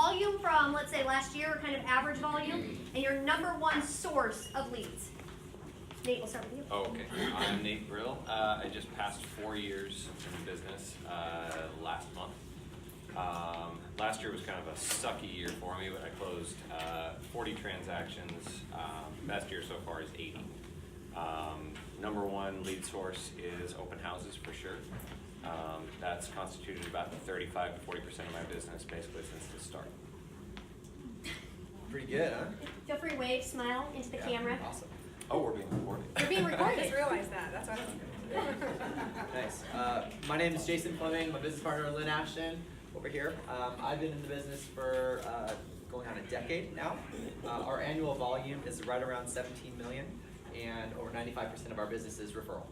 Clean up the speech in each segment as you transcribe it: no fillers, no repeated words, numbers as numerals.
volume from, let's say, last year, or kind of average volume, and your number one source of leads. Nate, we'll start with you. Oh, okay. I'm Nate Brill. I just passed 4 years in the business last month. Last year was kind of a sucky year for me, but I closed 40 transactions. Best year so far is 80. Number one lead source is open houses for sure. That's constituted about 35 to 40% of my business basically since the start. Pretty good, huh? Feel free to wave, smile into the camera. Awesome. Oh, we're being recorded. You're being I recorded. just realized that. That's what I was Nice. My name is Jason Fleming. My business partner, Lynn Ashton, over here. I've been in the business for going on a decade now. Our annual volume is right around 17 million, and over 95% of our business is referral.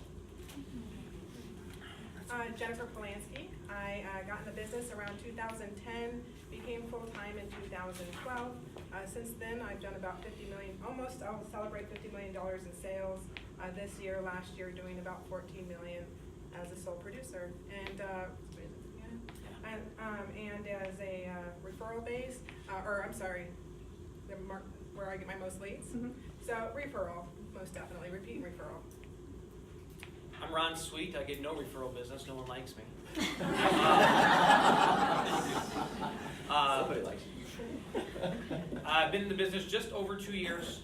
Jennifer Polanski. I got in the business around 2010, became full-time in 2012. Since then, I've done about 50 million, I'll celebrate $50 million in sales this year, last year doing about 14 million as a sole producer. And as a referral base, where I get my most leads. Mm-hmm. So referral, most definitely, repeat referral. I'm Ron Sweet. I get no referral business. No one likes me. Somebody likes you. I've been in the business just over 2 years.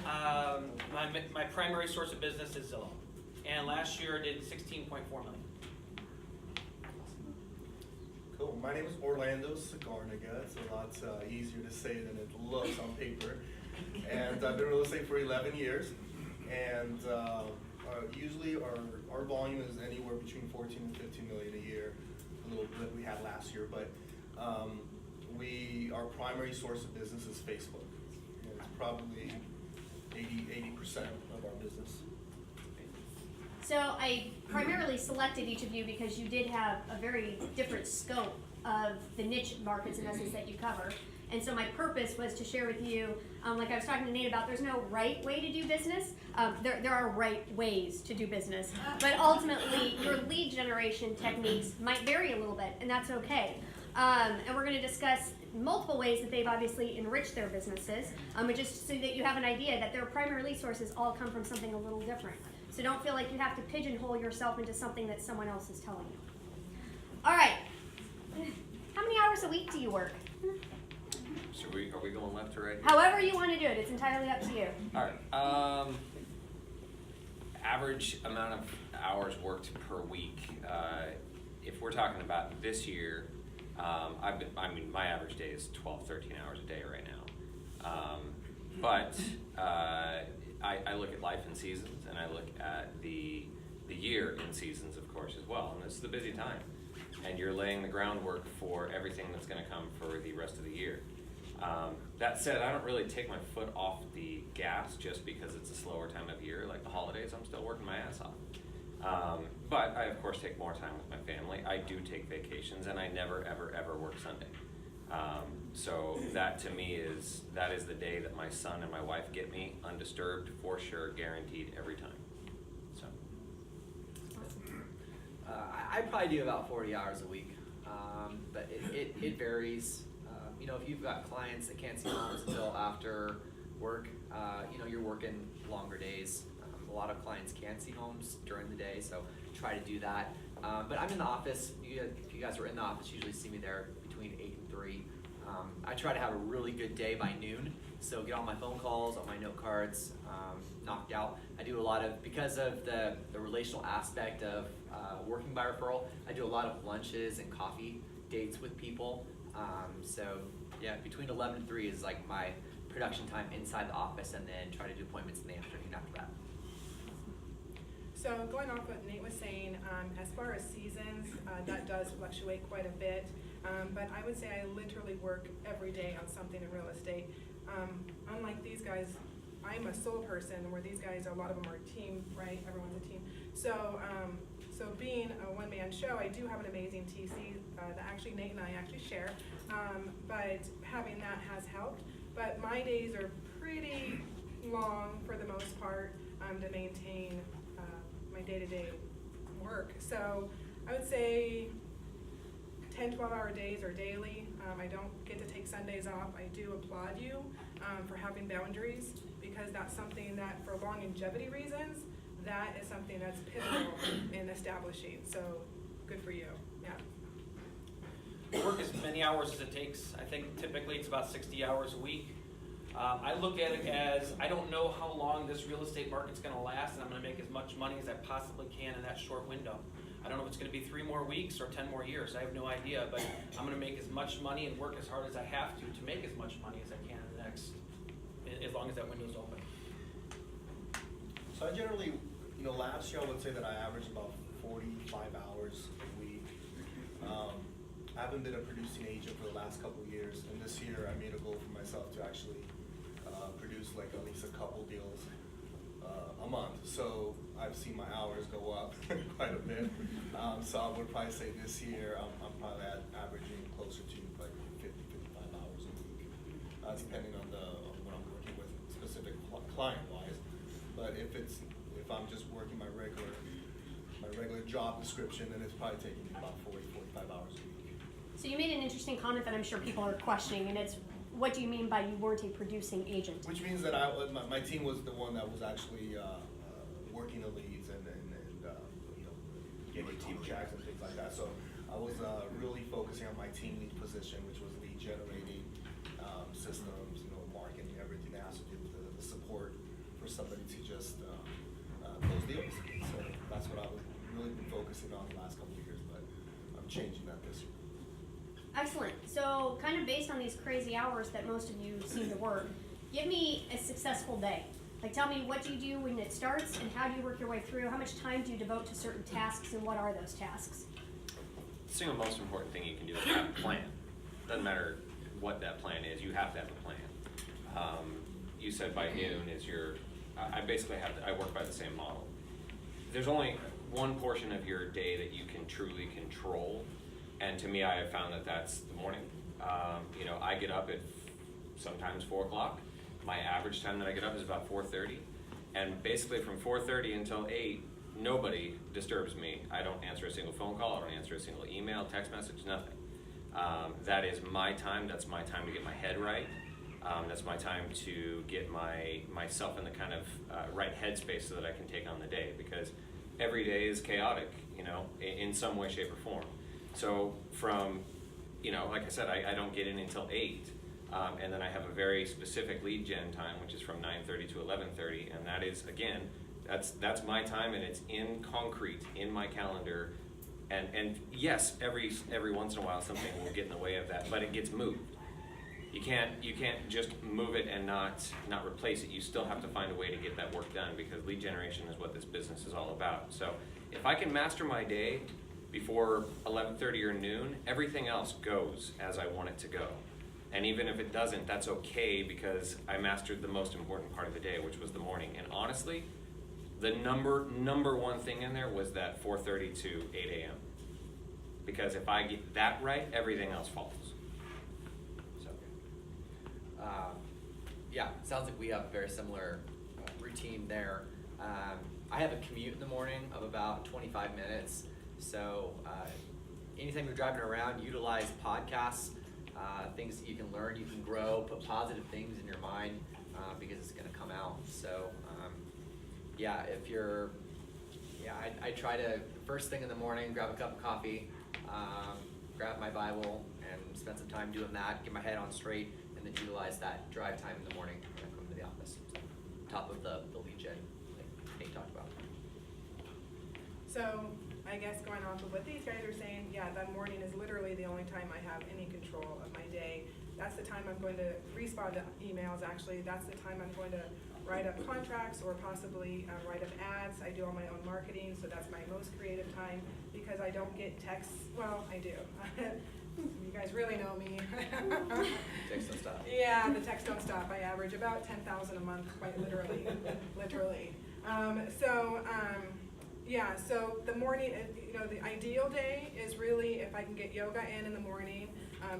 My primary source of business is Zillow. And last year I did 16.4 million. Cool. My name is Orlando Sagarniga. It's a lot easier to say than it looks on paper. And I've been in real estate for 11 years. And usually our volume is anywhere between 14 and 15 million a year, a little bit we had last year, but our primary source of business is Facebook. And it's probably 80% of our business. So I primarily selected each of you because you did have a very different scope of the niche markets in essence that you cover. And so my purpose was to share with you, like I was talking to Nate about, there's no right way to do business. There are right ways to do business. But ultimately, your lead generation techniques might vary a little bit, and that's okay. And we're going to discuss multiple ways that they've obviously enriched their businesses, but just so that you have an idea that their primary lead sources all come from something a little different. So don't feel like you have to pigeonhole yourself into something that someone else is telling you. All right. How many hours a week do you work? Are we going left or right? However you want to do it. It's entirely up to you. All right. Average amount of hours worked per week. If we're talking about this year, my average day is 12, 13 hours a day right now. But I look at life in seasons, and I look at the year in seasons, of course, as well. And this is the busy time. And you're laying the groundwork for everything that's going to come for the rest of the year. That said, I don't really take my foot off the gas just because it's a slower time of year, like the holidays. I'm still working my ass off. But I, of course, take more time with my family. I do take vacations, and I never, ever, ever work Sunday. So that to me is the day that my son and my wife get me undisturbed, for sure, guaranteed every time. So I probably do about 40 hours a week, but it varies. If you've got clients that can't see homes until after work, you're working longer days. A lot of clients can see homes during the day, so try to do that. But I'm in the office. If you guys are in the office, you usually see me there between 8 and 3. I try to have a really good day by noon, so get all my phone calls, all my note cards knocked out. I do a lot of, because of the relational aspect of working by referral, I do a lot of lunches and coffee dates with people. So yeah, between 11 and 3 is like my production time inside the office, and then try to do appointments in the afternoon after that. So going off what Nate was saying, as far as seasons, that does fluctuate quite a bit. But I would say I literally work every day on something in real estate. Unlike these guys, I'm a sole person, where these guys, a lot of them are a team, right? Everyone's a team. So being a one-man show, I do have an amazing TC that actually Nate and I actually share. But having that has helped. But my days are pretty long for the most part to maintain my day-to-day work. So I would say 10, 12-hour days are daily. I don't get to take Sundays off. I do applaud you for having boundaries, because that's something that, for longevity reasons, that is something that's pivotal in establishing. So good for you. Yeah. Work as many hours as it takes. I think typically it's about 60 hours a week. I look at it as, I don't know how long this real estate market's gonna last, and I'm gonna make as much money as I possibly can in that short window. I don't know if it's gonna be 3 more weeks or 10 more years, I have no idea, but I'm gonna make as much money and work as hard as I have to make as much money as I can in the next, as long as that window's open. So I generally, last year I would say that I averaged about 45 hours a week. I haven't been a producing agent for the last couple of years, and this year I made a goal for myself to actually produce like at least a couple deals a month. So I've seen my hours go up quite a bit. So I would probably say this year I'm probably averaging closer to like 50, 55 hours a week, depending on what I'm working with specific client-wise. But if I'm just working my regular job description, then it's probably taking me about 40, 45 hours a week. So you made an interesting comment that I'm sure people are questioning, and it's, what do you mean by you weren't a producing agent? Which means that my team was the one that was actually working the leads and getting team checks and things like that. So I was really focusing on my team lead position, which was lead generating systems, marketing, everything that has to do with the support for somebody to just close deals. So that's what I've really been focusing on the last couple of years, but I'm changing that this year. Excellent. So kind of based on these crazy hours that most of you seem to work, give me a successful day. Like, tell me, what do you do when it starts, and how do you work your way through? How much time do you devote to certain tasks, and what are those tasks? The single most important thing you can do is have a plan. Doesn't matter what that plan is, you have to have a plan. You said by noon is I basically I work by the same model. There's only one portion of your day that you can truly control, and to me, I have found that that's the morning. I get up at sometimes 4 o'clock. My average time that I get up is about 4:30, and basically from 4:30 until 8, nobody disturbs me. I don't answer a single phone call. I don't answer a single email, text message, nothing. That is my time. That's my time to get my head right. That's my time to get myself in the kind of right headspace so that I can take on the day, because every day is chaotic, in some way, shape, or form. So from, like I said, I don't get in until 8, and then I have a very specific lead gen time, which is from 9:30 to 11:30, and that is, again, that's my time, and it's in concrete in my calendar. And yes, every once in a while something will get in the way of that, but it gets moved. You can't just move it and not replace it. You still have to find a way to get that work done, because lead generation is what this business is all about. So if I can master my day before 11:30 or noon, everything else goes as I want it to go. And even if it doesn't, that's okay, because I mastered the most important part of the day, which was the morning. And honestly, the number one thing in there was that 4:30 to 8 a.m. Because if I get that right, everything else falls. Yeah, sounds like we have a very similar routine there. I have a commute in the morning of about 25 minutes. So anytime you're driving around, utilize podcasts, things that you can learn, you can grow, put positive things in your mind, because it's going to come out. So I try to, first thing in the morning, grab a cup of coffee, grab my Bible, and spend some time doing that, get my head on straight, and then utilize that drive time in the morning when I come to the office. Top of the lead gen, like Nate talked about. So I guess going off of what these guys are saying, yeah, that morning is literally the only time I have any control of my day. That's the time I'm going to respond to emails, actually. That's the time I'm going to write up contracts or possibly write up ads. I do all my own marketing, so that's my most creative time, because I don't get texts. Well, I do. You guys really know me. Texts don't stop. Yeah, the texts don't stop. I average about 10,000 a month, quite literally. Literally. So the morning, the ideal day is really if I can get yoga in the morning,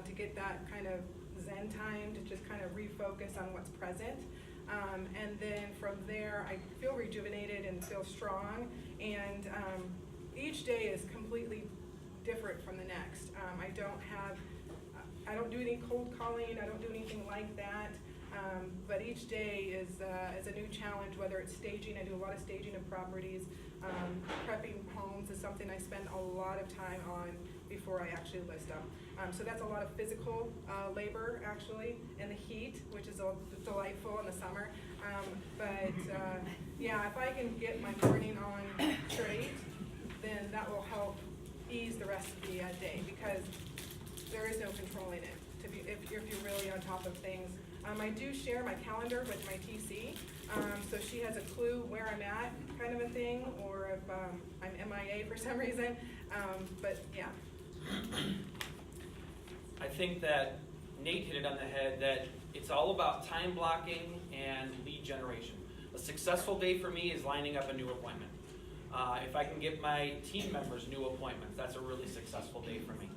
to get that kind of Zen time to just kind of refocus on what's present. And then from there, I feel rejuvenated and feel strong. And each day is completely different from the next. I don't have I don't do any cold calling, I don't do anything like that. But each day is a new challenge, whether it's staging. I do a lot of staging of properties. Prepping homes is something I spend a lot of time on before I actually list them. So that's a lot of physical labor, actually, in the heat, which is delightful in the summer. Yeah, if I can get my morning on straight, then that will help ease the rest of the day, because there is no controlling it if you're really on top of things. I do share my calendar with my TC, so she has a clue where I'm at, kind of a thing, or if I'm MIA for some reason. But yeah. I think that Nate hit it on the head, that it's all about time blocking and lead generation. A successful day for me is lining up a new appointment. If I can get my team members new appointments, that's a really successful day for me.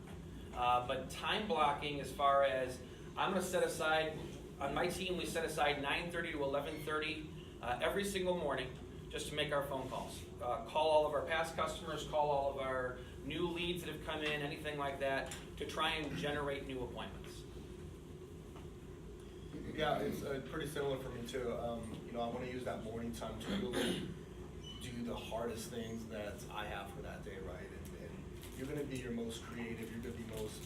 But time blocking, as far as I'm going to set aside, on my team we set aside 9:30 to 11:30 every single morning just to make our phone calls. Call all of our past customers, call all of our new leads that have come in, anything like that, to try and generate new appointments. Yeah, it's pretty similar for me too. I want to use that morning time to really do the hardest things that I have for that day, right? And you're going to be your most creative. You're going to be most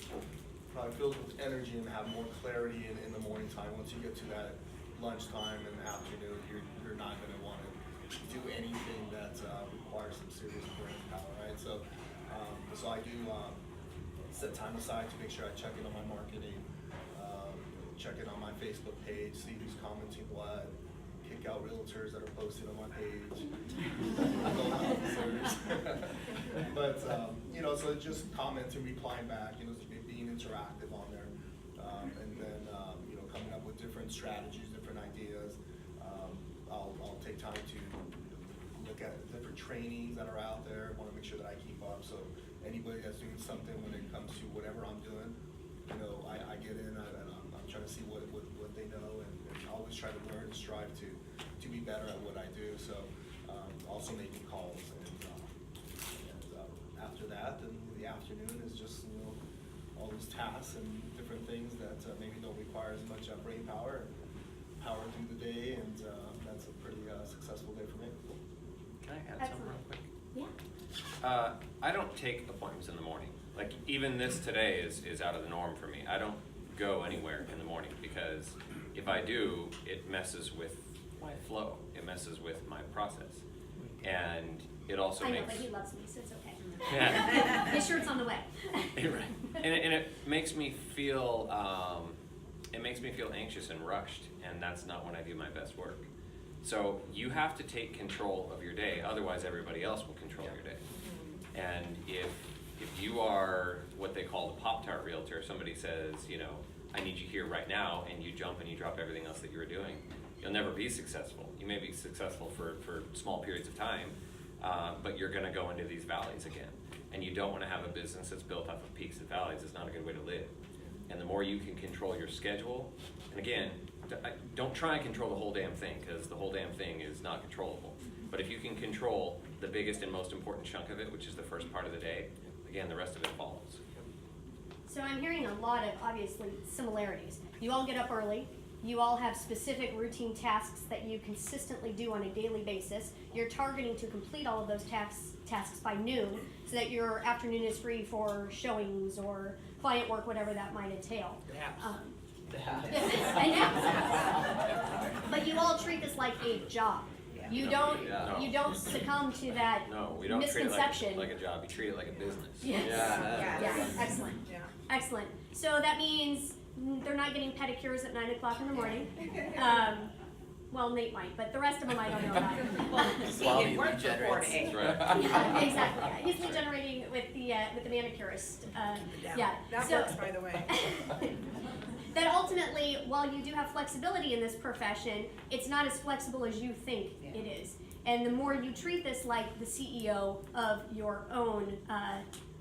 probably filled with energy and have more clarity in the morning time. Once you get to that lunchtime and afternoon, you're not going to want to do anything that requires some serious brain power, right? So I do set time aside to make sure I check in on my marketing, check in on my Facebook page, see who's commenting what, kick out realtors that are posted on my page, but so just commenting, replying back, being interactive on there, and then coming up with different strategies, different ideas. I'll take time to look at different trainings that are out there. I want to make sure that I keep up. So anybody that's doing something when it comes to whatever I'm doing, I get in and I'm trying to see what they know, and I always try to learn and strive to be better at what I do. So also making calls, and after that, then the afternoon is just all these tasks and different things that maybe don't require as much brain power and power through the day, and that's a pretty successful day for me. Can I add something real quick? Yeah. I don't take appointments in the morning. Like, even this today is out of the norm for me. I don't go anywhere in the morning, because if I do, it messes with my flow. It messes with my process. And it also I know, makes... but he loves me, so it's okay. Yeah. His shirt's on the way. Right. And it makes me feel anxious and rushed, and that's not when I do my best work. So you have to take control of your day, otherwise everybody else will control your day. And if you are what they call the Pop-Tart realtor, somebody says, I need you here right now, and you jump and you drop everything else that you were doing, you'll never be successful. You may be successful for small periods of time, but you're going to go into these valleys again. And you don't want to have a business that's built off of peaks and valleys. It's not a good way to live. And the more you can control your schedule, and again, don't try and control the whole damn thing, because the whole damn thing is not controllable. But if you can control the biggest and most important chunk of it, which is the first part of the day, again, the rest of it follows. So I'm hearing a lot of, obviously, similarities. You all get up early. You all have specific routine tasks that you consistently do on a daily basis. You're targeting to complete all of those tasks by noon, so that your afternoon is free for showings or client work, whatever that might entail. And naps. But you all treat this like a job. You don't succumb to that misconception. Treat it like a job. You treat it like a business. Yes. Yeah. Excellent. Yeah. Excellent. So that means they're not getting pedicures at 9 o'clock in the morning. Well, Nate might, but the rest of them I don't know about. Well, he lead generates. Yeah, exactly. Yeah. He's lead generating with the manicurist. Yeah. That works, by the way. That ultimately, while you do have flexibility in this profession, it's not as flexible as you think it is. And the more you treat this like the CEO of your own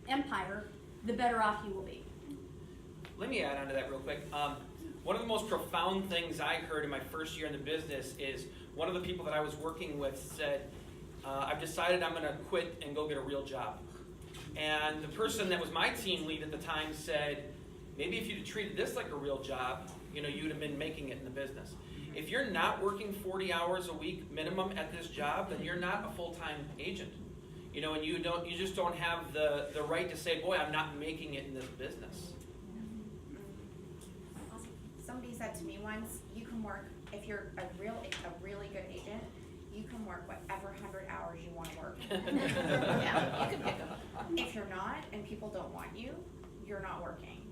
empire, the better off you will be. Let me add on to that real quick. One of the most profound things I heard in my first year in the business is one of the people that I was working with said, I've decided I'm going to quit and go get a real job. And the person that was my team lead at the time said, Maybe if you'd treated this like a real job, you know, you'd have been making it in the business. If you're not working 40 hours a week minimum at this job, then you're not a full-time agent. You know, and you just don't have the right to say, boy, I'm not making it in this business. Somebody said to me once, you can work, if you're a really good agent, you can work whatever 100 hours you want to work. Yeah, you can pick them. If you're not, and people don't want you, you're not working.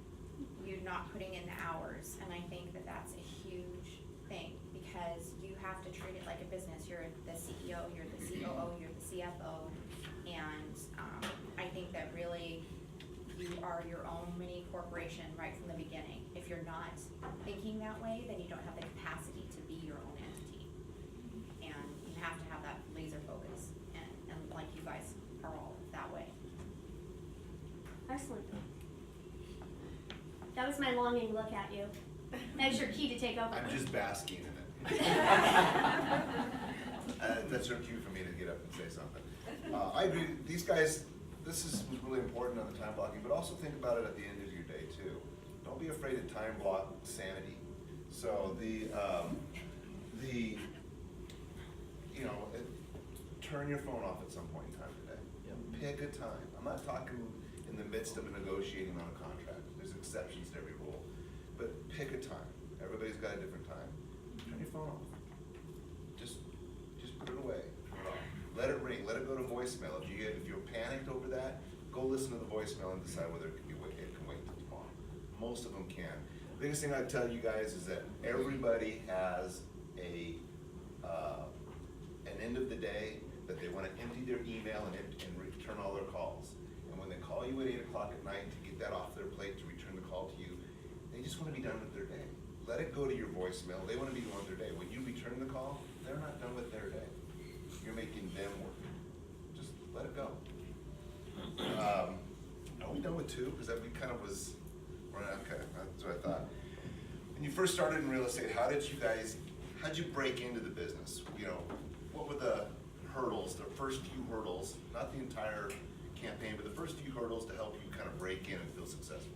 You're not putting in the hours, and I think that that's a huge thing, because you have to treat it like a business. You're the CEO, you're the COO, you're the CFO, and I think that really you are your own mini corporation right from the beginning. If you're not thinking that way, then you don't have the capacity to be your own entity. And you have to have that laser focus, and like you guys are all that way. Excellent. That was my longing look at you. That's your key to take over. I'm just basking in it. That's your cue for me to get up and say something. I agree, these guys, was really important on the time blocking, but also think about it at the end of your day too. Don't be afraid of time block sanity. So turn your phone off at some point in time today. Yep. Pick a time. I'm not talking in the midst of negotiating on a contract. There's exceptions to every rule. But pick a time. Everybody's got a different time. Turn your phone off. Just put it away. Turn it off. Let it ring. Let it go to voicemail. If you're panicked over that, go listen to the voicemail and decide whether it can wait till tomorrow. Most of them can. The biggest thing I'd tell you guys is that everybody has an end of the day that they want to empty their email and return all their calls. And when they call you at 8 o'clock at night to get that off their plate, to return the call to you, they just want to be done with their day. Let it go to your voicemail. They want to be done with their day. When you return the call, they're not done with their day. You're making them work. Just let it go. Are we done with two? Because we kind of was, okay, that's what I thought. When you first started in real estate, how'd you break into the business? You know, what were the hurdles, the first few hurdles, not the entire campaign, but the first few hurdles to help you kind of break in and feel successful?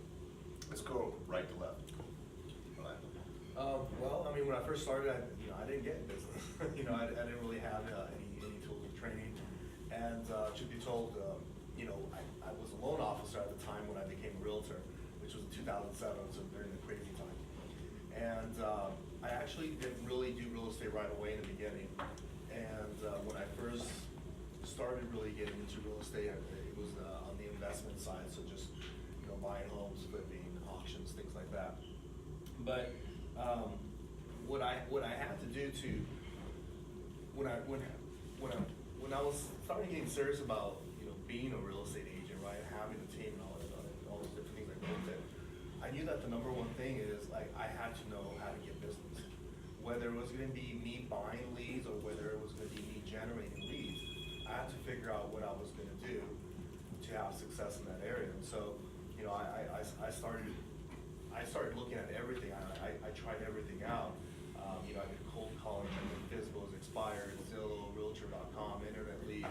Let's go right to left. Well, I mean, when I first started, I didn't get in business. I didn't really have any tools of training. And truth be told, I was a loan officer at the time when I became a realtor, which was in 2007, so during the crazy time. And I actually didn't really do real estate right away in the beginning. And when I first started really getting into real estate, it was on the investment side, so just buying homes, flipping, auctions, things like that. But what I had to do when I was starting getting serious about being a real estate agent, right, having a team and all those different things that go with it, I knew that the number one thing is I had to know how to get business. Whether it was going to be me buying leads or whether it was going to be me generating leads, I had to figure out what I was going to do to have success in that area. And so, I started looking at everything. I tried everything out. I did cold calling, I did physical is expired, Zillow, Realtor.com, Internet Lead,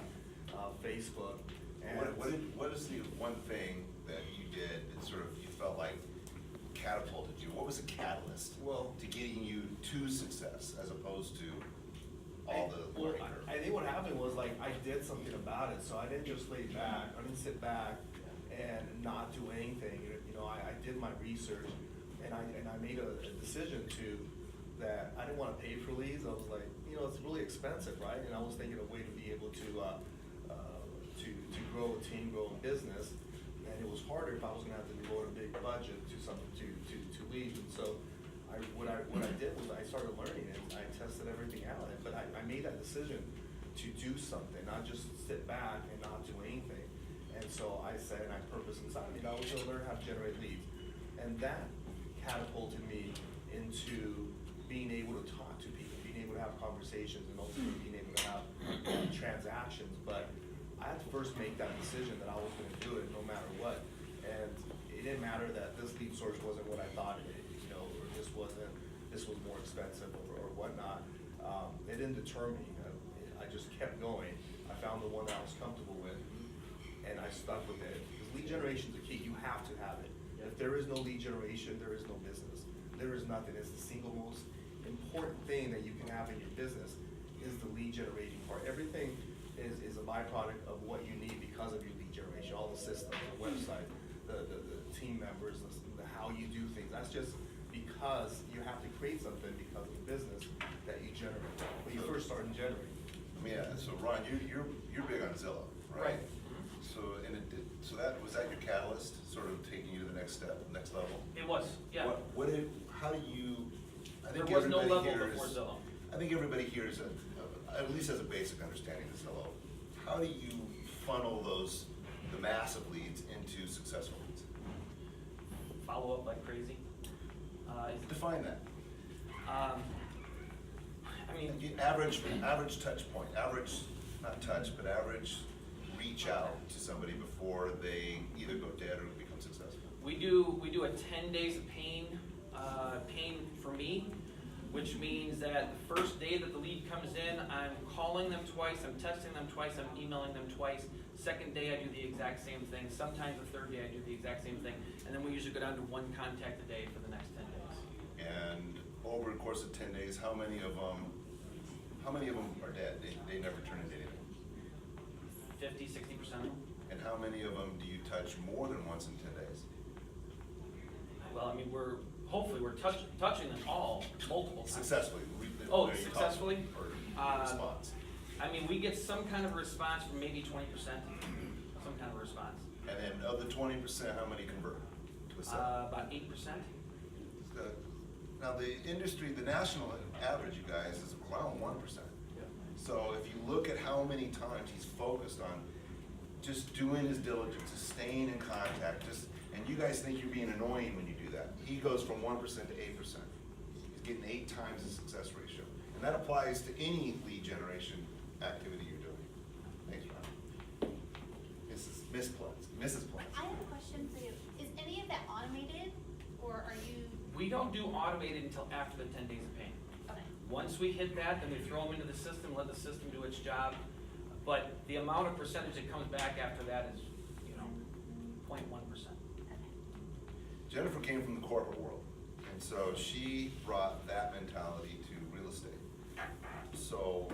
Facebook. And what is the one thing that you did that sort of you felt like catapulted you? What was the catalyst to getting you to success as opposed to all the learning curve? I think what happened was I did something about it. So I didn't just lay back. I didn't sit back and not do anything. I did my research, and I made a decision that I didn't want to pay for leads. I was like, it's really expensive, right? And I was thinking of a way to be able to grow a team, grow a business, and it was harder if I was going to have to devote a big budget to leads. And so what I did was I started learning it. I tested everything out, but I made that decision to do something, not just sit back and not do anything. And so I said, and I purposed inside of me, I was going to learn how to generate leads. And that catapulted me into being able to talk to people, being able to have conversations, and ultimately being able to have transactions. But I had to first make that decision that I was going to do it no matter what. And it didn't matter that this lead source wasn't what I thought it, or this was more expensive or whatnot. It didn't deter me. I just kept going. I found the one that I was comfortable with, and I stuck with it. Because lead generation is the key. You have to have it. If there is no lead generation, there is no business. There is nothing. It's the single most important thing that you can have in your business is the lead generating part. Everything is a byproduct of what you need because of your lead generation, all the systems, the website, the team members, the how you do things. That's just because you have to create something because of the business that you generate. When you first start generating. Yeah, so Ron, you're big on Zillow, right? So, so was that your catalyst, sort of taking you to the next step, next level? It was, yeah. How do you, I think There was no everybody level here before is, Zillow. I think everybody here is, at least has a basic understanding of Zillow. How do you funnel the massive leads into successful leads? Follow up like crazy. Define that. I mean, Average touch point, not touch, but average reach out to somebody before they either go dead or become successful. we do a 10 days of pain for me, which means that the first day that the lead comes in, I'm calling them twice, I'm texting them twice, I'm emailing them twice. Second day, I do the exact same thing. Sometimes the third day, I do the exact same thing. And then we usually go down to one contact a day for the next 10 days. And over the course of 10 days, how many of them are dead? They never turn into anything. 50, 60% of them. And how many of them do you touch more than once in 10 days? Well, I mean, hopefully we're touching them all multiple times. Successfully. Oh, Are you successfully? Or response. I mean, we get some kind of a response from maybe 20%, some kind of a response. And then of the 20%, how many convert to a sale? About 8%. Now the industry, the national average, you guys, is around 1%. So if you look at how many times he's focused on just doing his diligence, just staying in contact, and you guys think you're being annoying when you do that. He goes from 1% to 8%. He's getting 8 times the success ratio. And that applies to any lead generation activity you're doing. Thanks, Ron. Mrs. Plants. I have a question for you. Is any of that automated, or are you? We don't do automated until after the 10 days of paying. Okay. Once we hit that, then we throw them into the system, let the system do its job. But the amount of percentage that comes back after that is, 0.1%. Jennifer came from the corporate world, and so she brought that mentality to real estate. So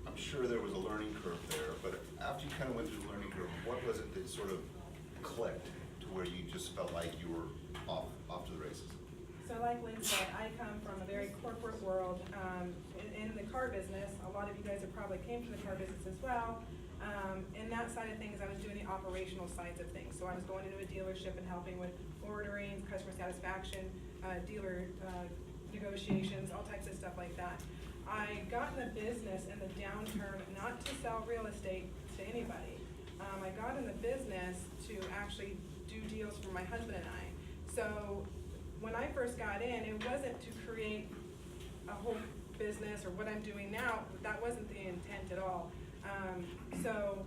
I'm sure there was a learning curve there, but after you kind of went through the learning curve, what was it that sort of clicked to where you just felt like you were off to the races? So like Lynn said, I come from a very corporate world, in the car business. A lot of you guys have probably came from the car business as well. In that side of things, I was doing the operational sides of things. So I was going into a dealership and helping with ordering, customer satisfaction, dealer negotiations, all types of stuff like that. I got in the business in the downturn not to sell real estate to anybody. I got in the business to actually do deals for my husband and I. So when I first got in, it wasn't to create a whole business or what I'm doing now. That wasn't the intent at all. So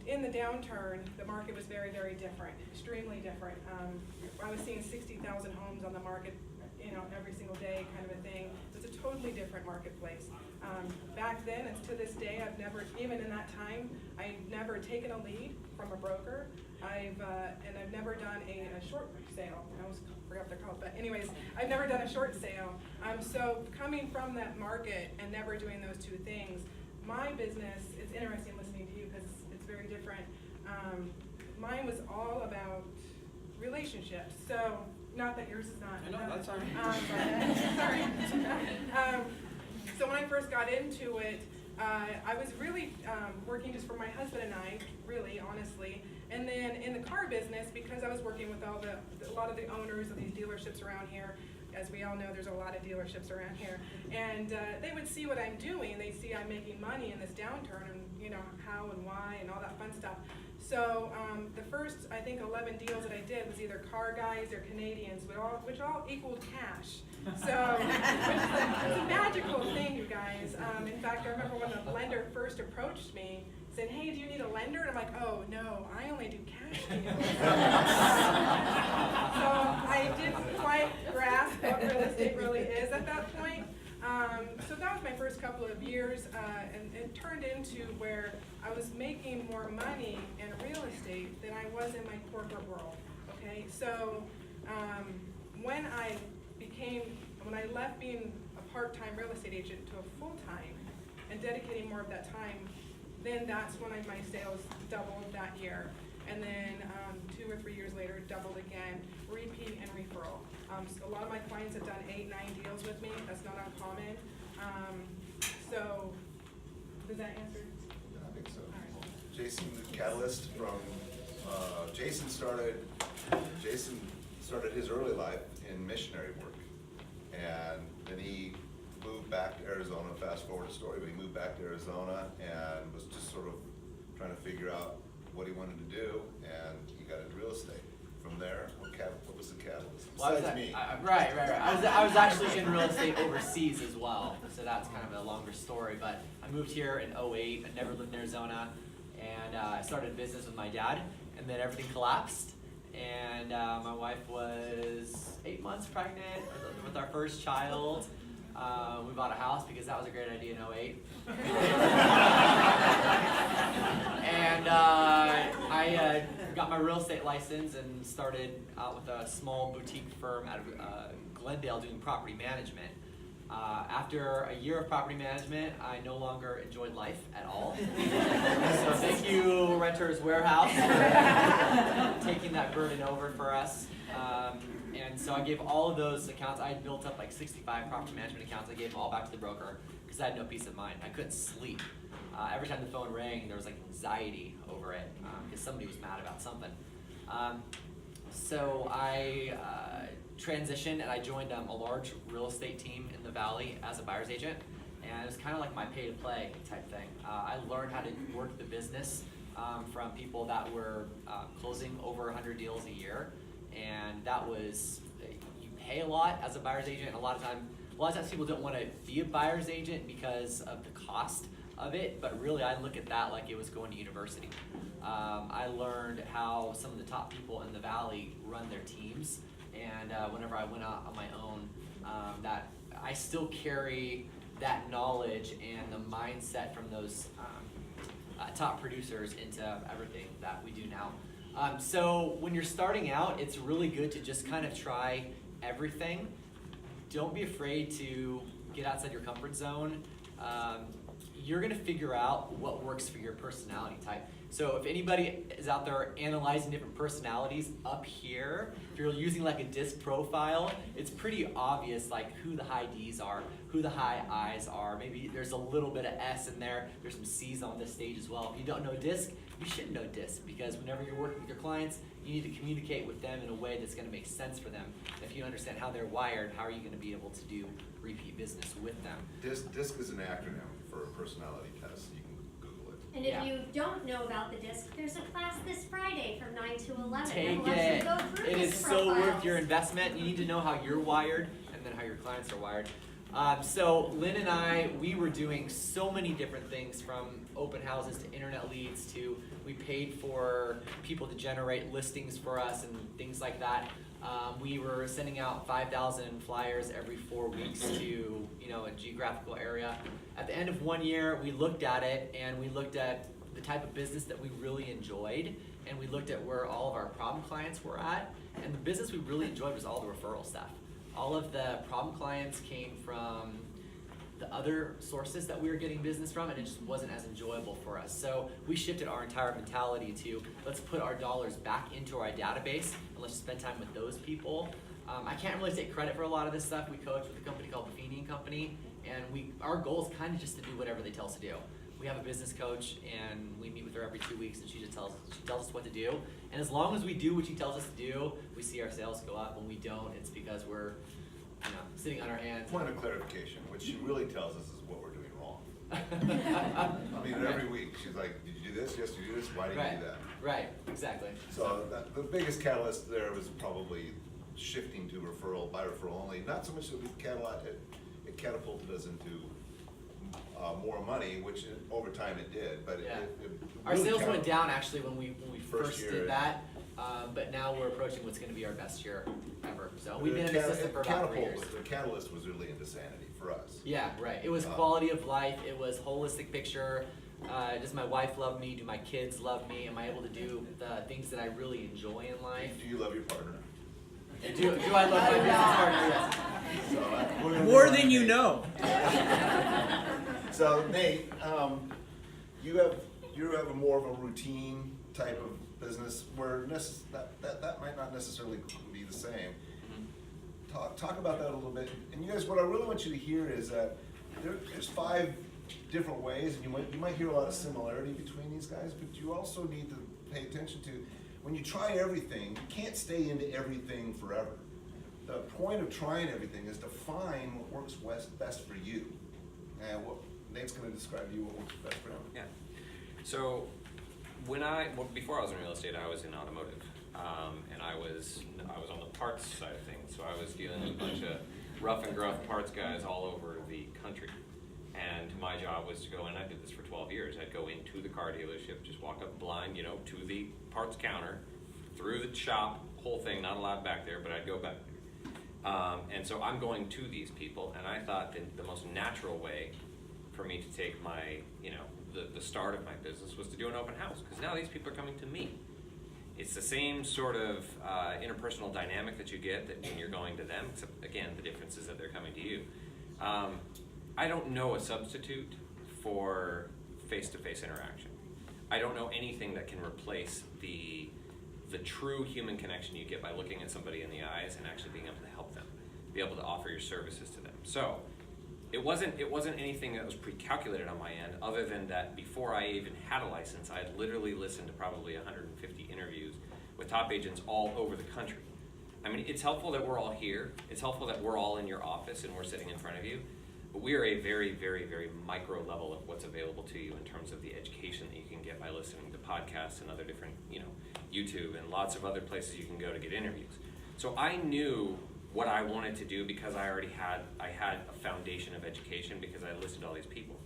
in the downturn, the market was very, very different, extremely different. I was seeing 60,000 homes on the market, every single day kind of a thing. It's a totally different marketplace. Back then, and to this day, I've never, even in that time, I've never taken a lead from a broker. I've never done a short sale. I almost forgot what they're called, but anyways, I've never done a short sale. So coming from that market and never doing those two things, my business, it's interesting listening to you because it's very different. Mine was all about relationships. So, not that yours is not. I know, that's all right. Sorry. So when I first got into it, I was really working just for my husband and I, really, honestly. And then in the car business, because I was working with a lot of the owners of these dealerships around here, as we all know, there's a lot of dealerships around here. And they would see what I'm doing. They see I'm making money in this downturn and, how and why and all that fun stuff. So the first, I think, 11 deals that I did was either car guys or Canadians, which all equaled cash. So it's a magical thing, you guys. In fact, I remember when the lender first approached me, said, "Hey, do you need a lender?" And I'm like, "Oh, no, I only do cash deals." So I didn't quite grasp what real estate really is at that point. So that was my first couple of years, and it turned into where I was making more money in real estate than I was in my corporate world. Okay, so, when I left being a part-time real estate agent to a full-time and dedicating more of that time, then that's when my sales doubled that year. And then, 2 or 3 years later, doubled again, repeat and referral. So a lot of my clients have done 8, 9 deals with me, that's not uncommon. So, does that answer? I think so. All right. Jason, the catalyst from, Jason started his early life in missionary work. And then he moved back to Arizona, fast forward the story, but he moved back to Arizona and was just sort of trying to figure out what he wanted to do, and he got into real estate. From there, what was the catalyst? Well, Besides me. Right. I was actually in real estate overseas as well, so that's kind of a longer story. But I moved here in 2008. I never lived in Arizona, and I started a business with my dad, and then everything collapsed. And my wife was 8 months pregnant with our first child. We bought a house because that was a great idea in 2008. And I got my real estate license and started out with a small boutique firm out of Glendale doing property management. After a year of property management, I no longer enjoyed life at all. So thank you, Renters Warehouse, for taking that burden over for us. And so I gave all of those accounts, I had built up like 65 property management accounts, I gave them all back to the broker because I had no peace of mind. I couldn't sleep. Every time the phone rang, there was like anxiety over it because somebody was mad about something. So I transitioned and I joined a large real estate team in the Valley as a buyer's agent, and it was kind of like my pay-to-play type thing. I learned how to work the business from people that were closing over 100 deals a year, and that was, you pay a lot as a buyer's agent. A lot of times people don't want to be a buyer's agent because of the cost of it, but really I look at that like it was going to university. I learned how some of the top people in the Valley run their teams, and whenever I went out on my own, that I still carry that knowledge and the mindset from those top producers into everything that we do now. So when you're starting out, it's really good to just kind of try everything. Don't be afraid to get outside your comfort zone. You're gonna figure out what works for your personality type. So if anybody is out there analyzing different personalities up here, if you're using like a disc profile, it's pretty obvious like who the high D's are, who the high I's are. Maybe there's a little bit of S in there. There's some C's on this stage as well. If you don't know disc, you should know disc, because whenever you're working with your clients, you need to communicate with them in a way that's gonna make sense for them. If you understand how they're wired, how are you gonna be able to do repeat business with them? DISC is an acronym for a personality test. You can Google it. And if Yeah. you don't know about the disc, there's a class this Friday from 9 to 11. Take that lets it. you go through It is disc so worth profiles. your investment. You need to know how you're wired and then how your clients are wired. So Lynn and I, we were doing so many different things, from open houses to internet leads to, we paid for people to generate listings for us and things like that. We were sending out 5,000 flyers every 4 weeks to, a geographical area. At the end of 1 year, we looked at it and we looked at the type of business that we really enjoyed, and we looked at where all of our problem clients were at, and the business we really enjoyed was all the referral stuff. All of the problem clients came from the other sources that we were getting business from, and it just wasn't as enjoyable for us. So we shifted our entire mentality to, let's put our dollars back into our database and let's spend time with those people. I can't really take credit for a lot of this stuff. We coach with a company called Buffini & Company, and our goal is kind of just to do whatever they tell us to do. We have a business coach, and we meet with her every 2 weeks, and she tells us what to do. And as long as we do what she tells us to do, we see our sales go up. When we don't, it's because we're sitting on our hands. Point of clarification, what she really tells us is what we're doing wrong. I mean, every week, she's like, did you do this? Yes, you do this? Why did you do that? Right, exactly. So the biggest catalyst there was probably shifting to referral, by referral only. Not so much that it catapulted us into more money, which over time it did, but Yeah. it Our really sales went down actually when we First first year. did that, but now we're approaching what's going to be our best year ever. So we've been in the system for about 3 years. The catalyst was really into sanity for us. Yeah, right. It was quality of life. It was holistic picture. Does my wife love me? Do my kids love me? Am I able to do the things that I really enjoy in life? Do you love your partner? Do I love my business partner? Yes. So, we're gonna More move on, than you Nate. know. So Nate, you have a more of a routine type of business where that might not necessarily be the same. Talk about that a little bit. And you guys, what I really want you to hear is that there's 5 different ways, and you might hear a lot of similarity between these guys, but you also need to pay attention to when you try everything, you can't stay into everything forever. The point of trying everything is to find what works best for you. And what Nate's going to describe to you what works best for him. Yeah. So before I was in real estate, I was in automotive, and I was on the parts side of things. So I was dealing with a bunch of rough and gruff parts guys all over the country. And my job was to go in, I did this for 12 years, I'd go into the car dealership, just walk up blind, to the parts counter, through the shop, whole thing, not allowed back there, but I'd go back there. And so I'm going to these people, and I thought that the most natural way for me to take my, the start of my business was to do an open house, because now these people are coming to me. It's the same sort of interpersonal dynamic that you get that when you're going to them, except again, the difference is that they're coming to you. I don't know a substitute for face-to-face interaction. I don't know anything that can replace the true human connection you get by looking at somebody in the eyes and actually being able to help them, be able to offer your services to them. So it wasn't anything that was pre-calculated on my end, other than that before I even had a license, I had literally listened to probably 150 interviews with top agents all over the country. I mean, it's helpful that we're all here. It's helpful that we're all in your office and we're sitting in front of you. But we are a very, very, very micro level of what's available to you in terms of the education that you can get by listening to podcasts and other different, YouTube and lots of other places you can go to get interviews. So I knew what I wanted to do because I had a foundation of education because I listened to all these people.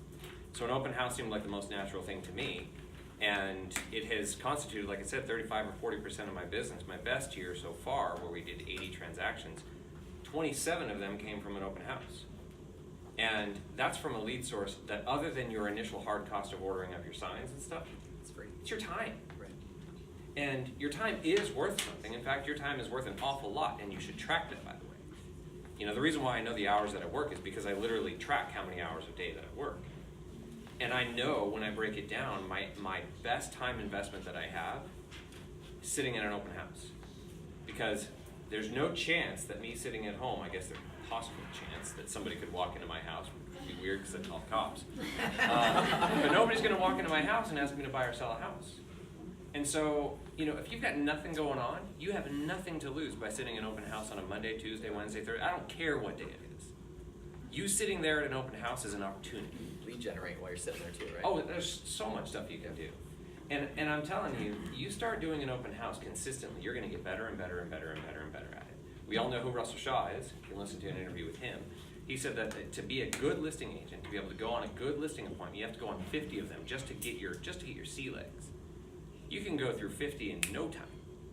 So an open house seemed like the most natural thing to me, and it has constituted, like I said, 35 or 40% of my business. My best year so far, where we did 80 transactions, 27 of them came from an open house. And that's from a lead source that, other than your initial hard cost of ordering up your signs and stuff, It's free. it's your time. Right. And your time is worth something. In fact, your time is worth an awful lot, and you should track that, by the way. The reason why I know the hours that I work is because I literally track how many hours a day that I work. And I know when I break it down, my best time investment that I have is sitting in an open house. Because there's no chance that me sitting at home, I guess there's a possible chance that somebody could walk into my house. It would be weird because I call cops. But nobody's going to walk into my house and ask me to buy or sell a house. And so, if you've got nothing going on, you have nothing to lose by sitting in an open house on a Monday, Tuesday, Wednesday, Thursday. I don't care what day it is. You sitting there at an open house is an opportunity. Lead generate while you're sitting there too, right? Oh, there's so much stuff you can do. And I'm telling you, you start doing an open house consistently, you're going to get better and better and better and better and better at it. We all know who Russell Shaw is. You can listen to an interview with him. He said that to be a good listing agent, to be able to go on a good listing appointment, you have to go on 50 of them just to get your sea legs. You can go through 50 in no time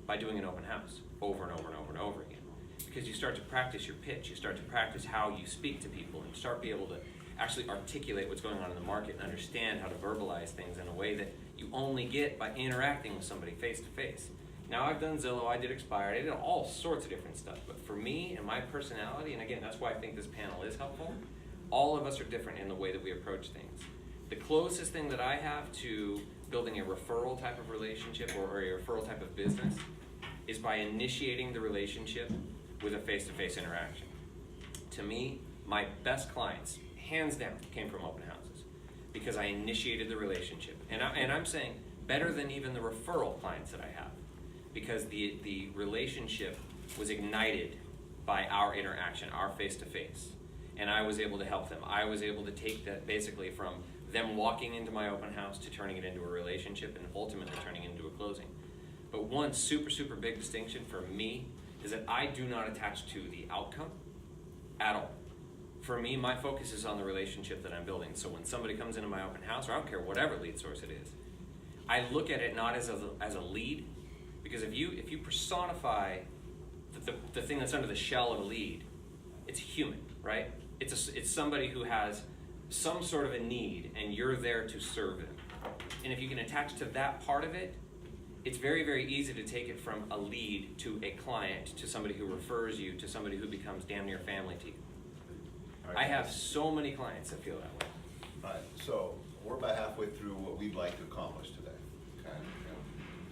by doing an open house over and over and over and over again. Because you start to practice your pitch, you start to practice how you speak to people, and start be able to actually articulate what's going on in the market and understand how to verbalize things in a way that you only get by interacting with somebody face to face. Now, I've done Zillow, I did Expired, I did all sorts of different stuff, but for me and my personality, and again, that's why I think this panel is helpful, all of us are different in the way that we approach things. The closest thing that I have to building a referral type of relationship or a referral type of business is by initiating the relationship with a face-to-face interaction. To me, my best clients, hands down, came from open houses because I initiated the relationship. And I'm saying better than even the referral clients that I have, because the relationship was ignited by our interaction, our face-to-face. And I was able to help them. I was able to take that basically from them walking into my open house to turning it into a relationship and ultimately turning it into a closing. But one super, super big distinction for me is that I do not attach to the outcome at all. For me, my focus is on the relationship that I'm building. So when somebody comes into my open house, or I don't care whatever lead source it is, I look at it not as a lead, because if you personify the thing that's under the shell of a lead, it's human, right? It's somebody who has some sort of a need, and you're there to serve them. and if you can attach to that part of it, it's very, very easy to take it from a lead to a client, to somebody who refers you, to somebody who becomes damn near family to you. I have so many clients that feel that way. Alright, so we're about halfway through what we'd like to accomplish today, okay?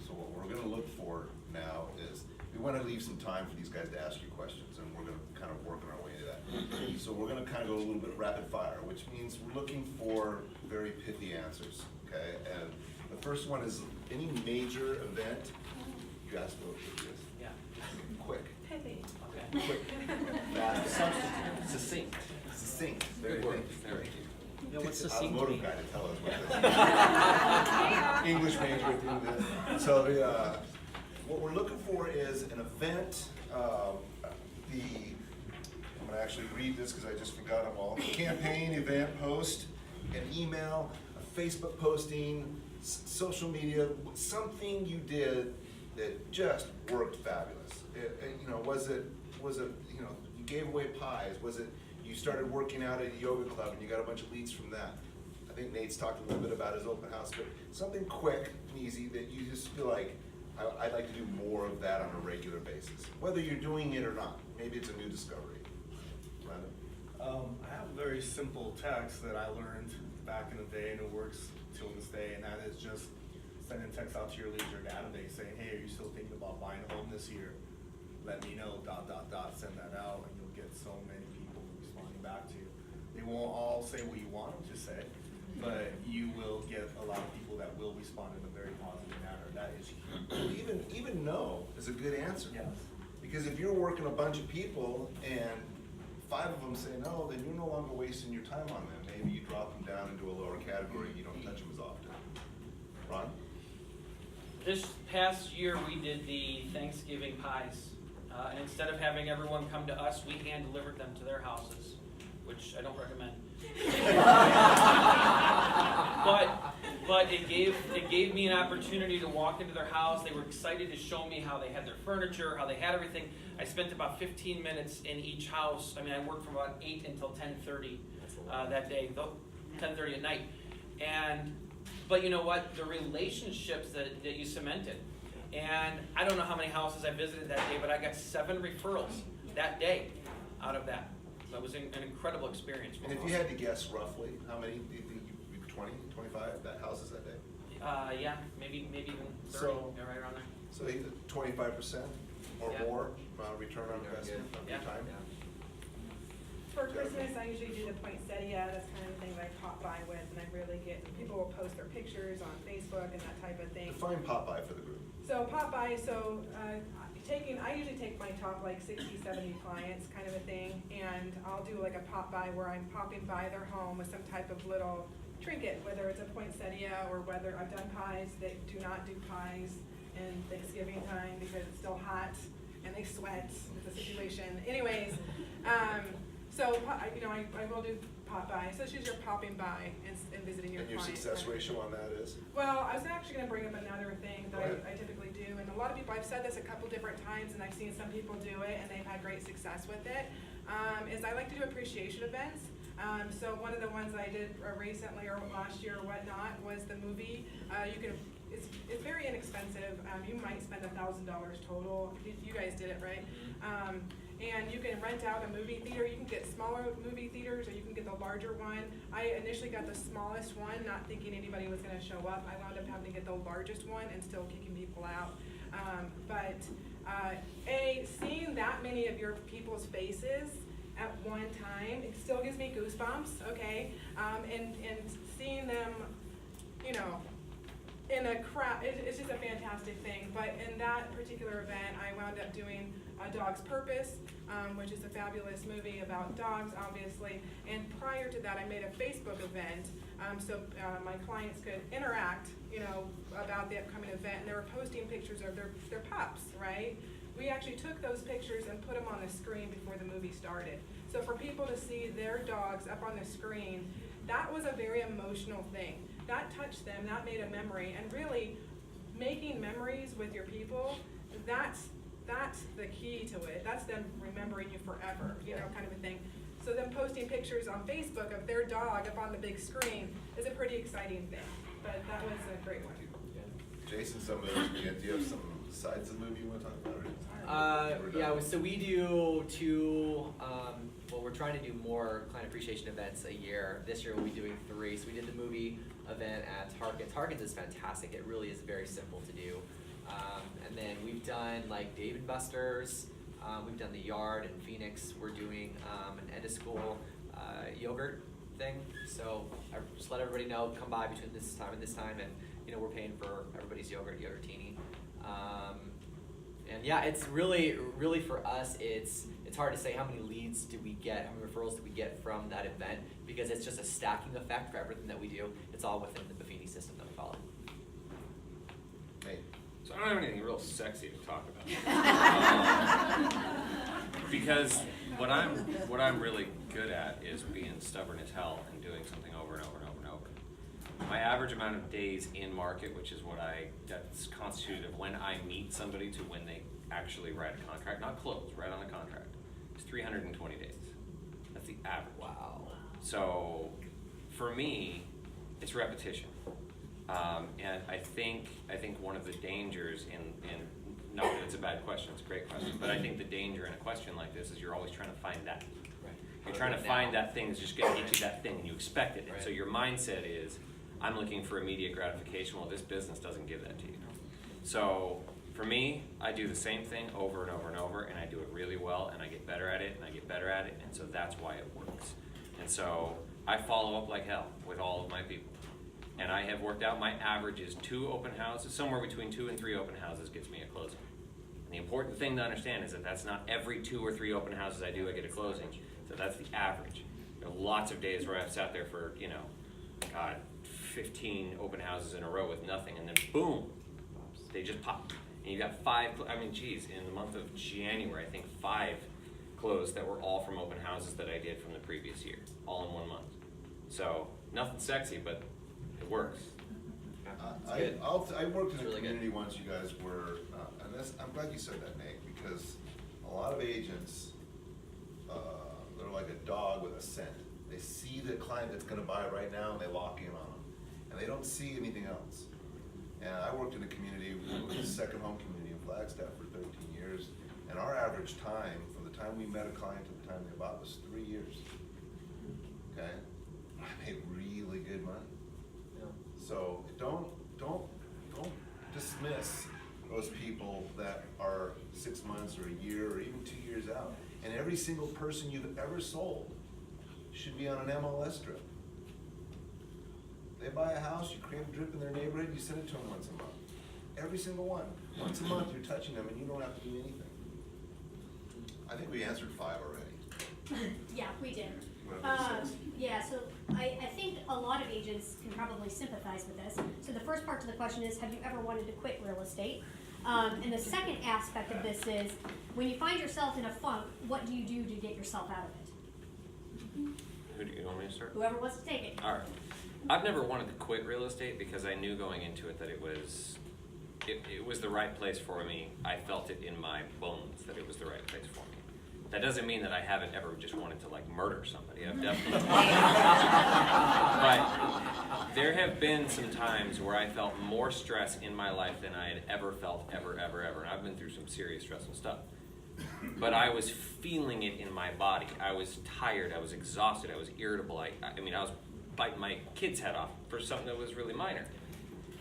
So what we're gonna look for now is, we wanna leave some time for these guys to ask you questions, and we're gonna kind of work on our way to that. So we're gonna kind of go a little bit rapid fire, which means we're looking for very pithy answers, okay? And the first one is, any major event, you asked what it is, Yeah, quick, Pithy. okay. quick, fast, Substitute, succinct. succinct, very Good word. good. There we go. Yeah, what's the Automotive guy to tell us what this is. English major doing this. So what we're looking for is an event. I'm gonna actually read this because I just forgot them all. Campaign, event, post, an email, a Facebook posting, social media, something you did that just worked fabulous. Was it you gave away pies? Was it you started working out at a yoga club and you got a bunch of leads from that? I think Nate's talked a little bit about his open house, but something quick and easy that you just feel like, I'd like to do more of that on a regular basis, whether you're doing it or not. Maybe it's a new discovery. Brandon? I have a very simple text that I learned back in the day, and it works till this day, and that is just sending text out to your leads or database saying, hey, are you still thinking about buying a home this year? Let me know, ... Send that out, and you'll get so many people responding back to you. They won't all say what you want them to say, but you will get a lot of people that will respond in a very positive manner. That is huge. Even no is a good answer. Yes. Because if you're working a bunch of people and 5 of them say no, then you're no longer wasting your time on them. Maybe you drop them down into a lower category and you don't touch them as often. Ron? This past year, we did the Thanksgiving pies. And instead of having everyone come to us, we hand-delivered them to their houses, which I don't recommend. But it gave me an opportunity to walk into their house. They were excited to show me how they had their furniture, how they had everything. I spent about 15 minutes in each house. I mean, I worked from about 8 until 10:30 that day, 10:30 at night. But you know what? The relationships that you cemented. And I don't know how many houses I visited that day, but I got 7 referrals that day out of that. So it was an incredible experience. And if you had to guess roughly, how many do you think 20, 25 that houses that day? Yeah, maybe even 30, So- yeah, right around there. So 25% or Yeah. more return on investment of your Yeah. time? For Christmas, I usually do the poinsettia, that's kind of the thing that I pop by with, and I really get, people will post their pictures on Facebook and that type of thing. Define Popeye for the group. So pop by, I usually take my top like 60, 70 clients kind of a thing, and I'll do like a pop by where I'm popping by their home with some type of little trinket, whether it's a poinsettia or whether I've done pies. They do not do pies in Thanksgiving time because it's still hot and they sweat. It's a situation. Anyways, I will do pop by. So it's usually you're popping by and visiting your And your clients. success ratio on that is? Well, I was actually gonna bring up another thing that Go ahead. I typically do, and a lot of people, I've said this a couple different times, and I've seen some people do it, and they've had great success with it, is I like to do appreciation events. So one of the ones I did recently, or last year or whatnot, was the movie. It's very inexpensive. You might spend $1,000 total. You guys did it, right? And you can rent out a movie theater. You can get smaller movie theaters, or you can get the larger one. I initially got the smallest one, not thinking anybody was gonna show up. I wound up having to get the largest one and still kicking people out. Seeing that many of your people's faces at one time, it still gives me goosebumps, okay? And seeing them, in a crowd, it's just a fantastic thing. But in that particular event, I wound up doing A Dog's Purpose, which is a fabulous movie about dogs, obviously. And prior to that, I made a Facebook event, so my clients could interact, about the upcoming event. And they were posting pictures of their pups, right? We actually took those pictures and put them on the screen before the movie started. So for people to see their dogs up on the screen, that was a very emotional thing. That touched them, that made a memory, and really making memories with your people, that's the key to it. That's them remembering you forever, kind of a thing. So them posting pictures on Facebook of their dog up on the big screen is a pretty exciting thing. but that was a great one. Jason, some of those, do you have some sides of the movie you want to talk about? So we do two, well, we're trying to do more client appreciation events a year. This year we'll be doing 3. So we did the movie event at Harkins. Harkins is fantastic. It really is very simple to do. And then we've done like Dave & Buster's. We've done the Yard in Phoenix. We're doing an end of school yogurt thing. So I just let everybody know, come by between this time and this time, and we're paying for everybody's yogurtini. And yeah, it's really for us, it's hard to say how many leads do we get, how many referrals do we get from that event, because it's just a stacking effect for everything that we do. It's all within the Buffini system that we follow. Hey, So I don't have anything real sexy to talk about. Because what I'm really good at is being stubborn as hell and doing something over and over and over and over. My average amount of days in market, which is that's constituted of when I meet somebody to when they actually write a contract, not close, write on the contract, is 320 days. That's the average. Wow. So for me, it's repetition. And I think one of the dangers in not that it's a bad question, it's a great question, but I think the danger in a question like this is you're always trying to find that. Right. You're trying to find that thing that's just going to get you that thing, and you expect it. And so your mindset is, I'm looking for immediate gratification. Well, this business doesn't give that to you. So for me, I do the same thing over and over and over, and I do it really well, and I get better at it, and I get better at it, and so that's why it works. And so I follow up like hell with all of my people. And I have worked out my average is 2 open houses, somewhere between 2 and 3 open houses gets me a closing. And the important thing to understand is that that's not every 2 or 3 open houses I do, I get a closing. So that's the average. There are lots of days where I've sat there for, 15 open houses in a row with nothing, and then boom, they just pop. And you got 5, in the month of January, I think 5 closed that were all from open houses that I did from the previous year, all in 1 month. So nothing sexy, but it works. I worked in It's a really community once. You guys were, and I'm glad you said that, Nate, because a lot of agents, they're like a dog with a scent. They see the client that's going to buy right now, and they lock in on them, and they don't see anything else. And I worked in a community, it was a second home community in Flagstaff for 13 years, and our average time from the time we met a client to the time they bought was 3 years. Okay, I made really good money. So don't dismiss those people that are 6 months or a year or even 2 years out. And every single person you've ever sold should be on an MLS drip. They buy a house, you create a drip in their neighborhood, you send it to them once a month. Every single one. Once a month you're touching them and you don't have to do anything. I think we answered 5 already. Yeah, we did. Whatever it says. Yeah, so I think a lot of agents can probably sympathize with this. So the first part to the question is, have you ever wanted to quit real estate? And the second aspect of this is, when you find yourself in a funk, what do you do to get yourself out of it? Who do you want me to start? Whoever wants to take it. All right. I've never wanted to quit real estate because I knew going into it that it was the right place for me. I felt it in my bones that it was the right place for me. That doesn't mean that I haven't ever just wanted to murder somebody. I've definitely. But there have been some times where I felt more stress in my life than I had ever felt ever. And I've been through some serious stressful stuff. But I was feeling it in my body. I was tired. I was exhausted. I was irritable. I was biting my kid's head off for something that was really minor.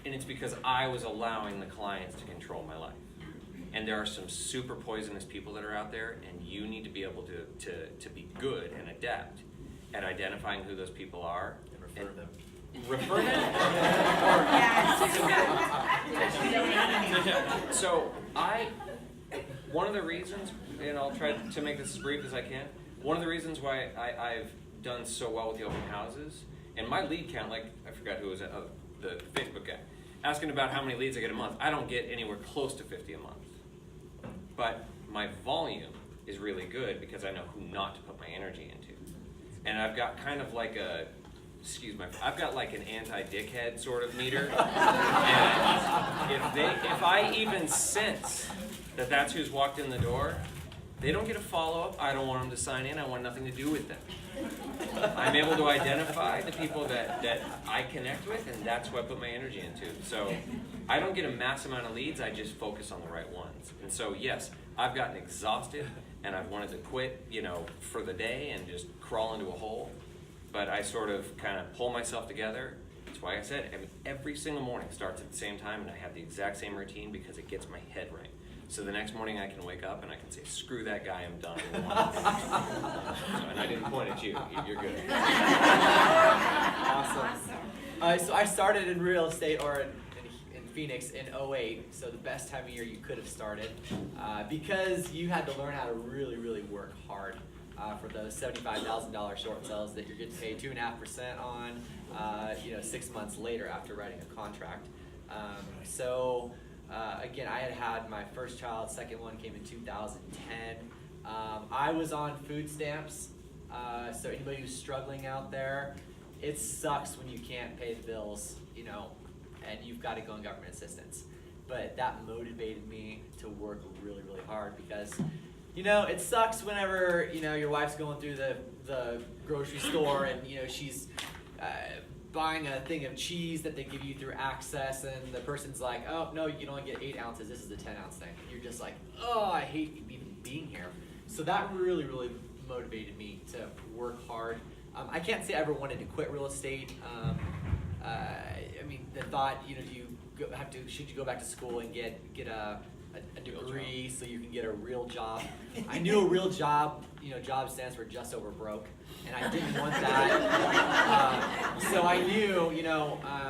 And it's because I was allowing the clients to control my life. And there are some super poisonous people that are out there, and you need to be able to be good and adept at identifying who those people are. And refer them. Refer them? So one of the reasons, and I'll try to make this as brief as I can, one of the reasons why I've done so well with the open houses, and my lead count, I forgot who was it, the Facebook guy, asking about how many leads I get a month. I don't get anywhere close to 50 a month. But my volume is really good because I know who not to put my energy into. And I've got kind of like an anti-dickhead sort of meter. And if I even sense that that's who's walked in the door, they don't get a follow-up. I don't want them to sign in. I want nothing to do with them. I'm able to identify the people that I connect with, and that's what I put my energy into. So I don't get a mass amount of leads, I just focus on the right ones. And so yes, I've gotten exhausted and I've wanted to quit, for the day and just crawl into a hole. But I sort of kind of pull myself together. That's why I said every single morning starts at the same time, and I have the exact same routine because it gets my head right. So the next morning I can wake up and I can say, screw that guy, I'm done. And I didn't point at you. You're good. Awesome. So I started in real estate, or in Phoenix, in 08, so the best time of year you could have started, because you had to learn how to really, really work hard for those $75,000 short sales that you're getting paid 2.5% on, 6 months later after writing a contract. Again, I had my first child, second one came in 2010. I was on food stamps, so anybody who's struggling out there, it sucks when you can't pay the bills, and you've got to go on government assistance. But that motivated me to work really, really hard because, it sucks whenever, your wife's going through the grocery store and, she's buying a thing of cheese that they give you through Access, and the person's like, oh, no, you can only get 8 ounces, this is a 10-ounce thing. And you're just like, oh, I hate even being here. So that really, really motivated me to work hard. I can't say I ever wanted to quit real estate. The thought, should you go back to school and get a degree so you can get a real job? I knew a real job, job stands for just over broke, and I didn't want that. So I knew,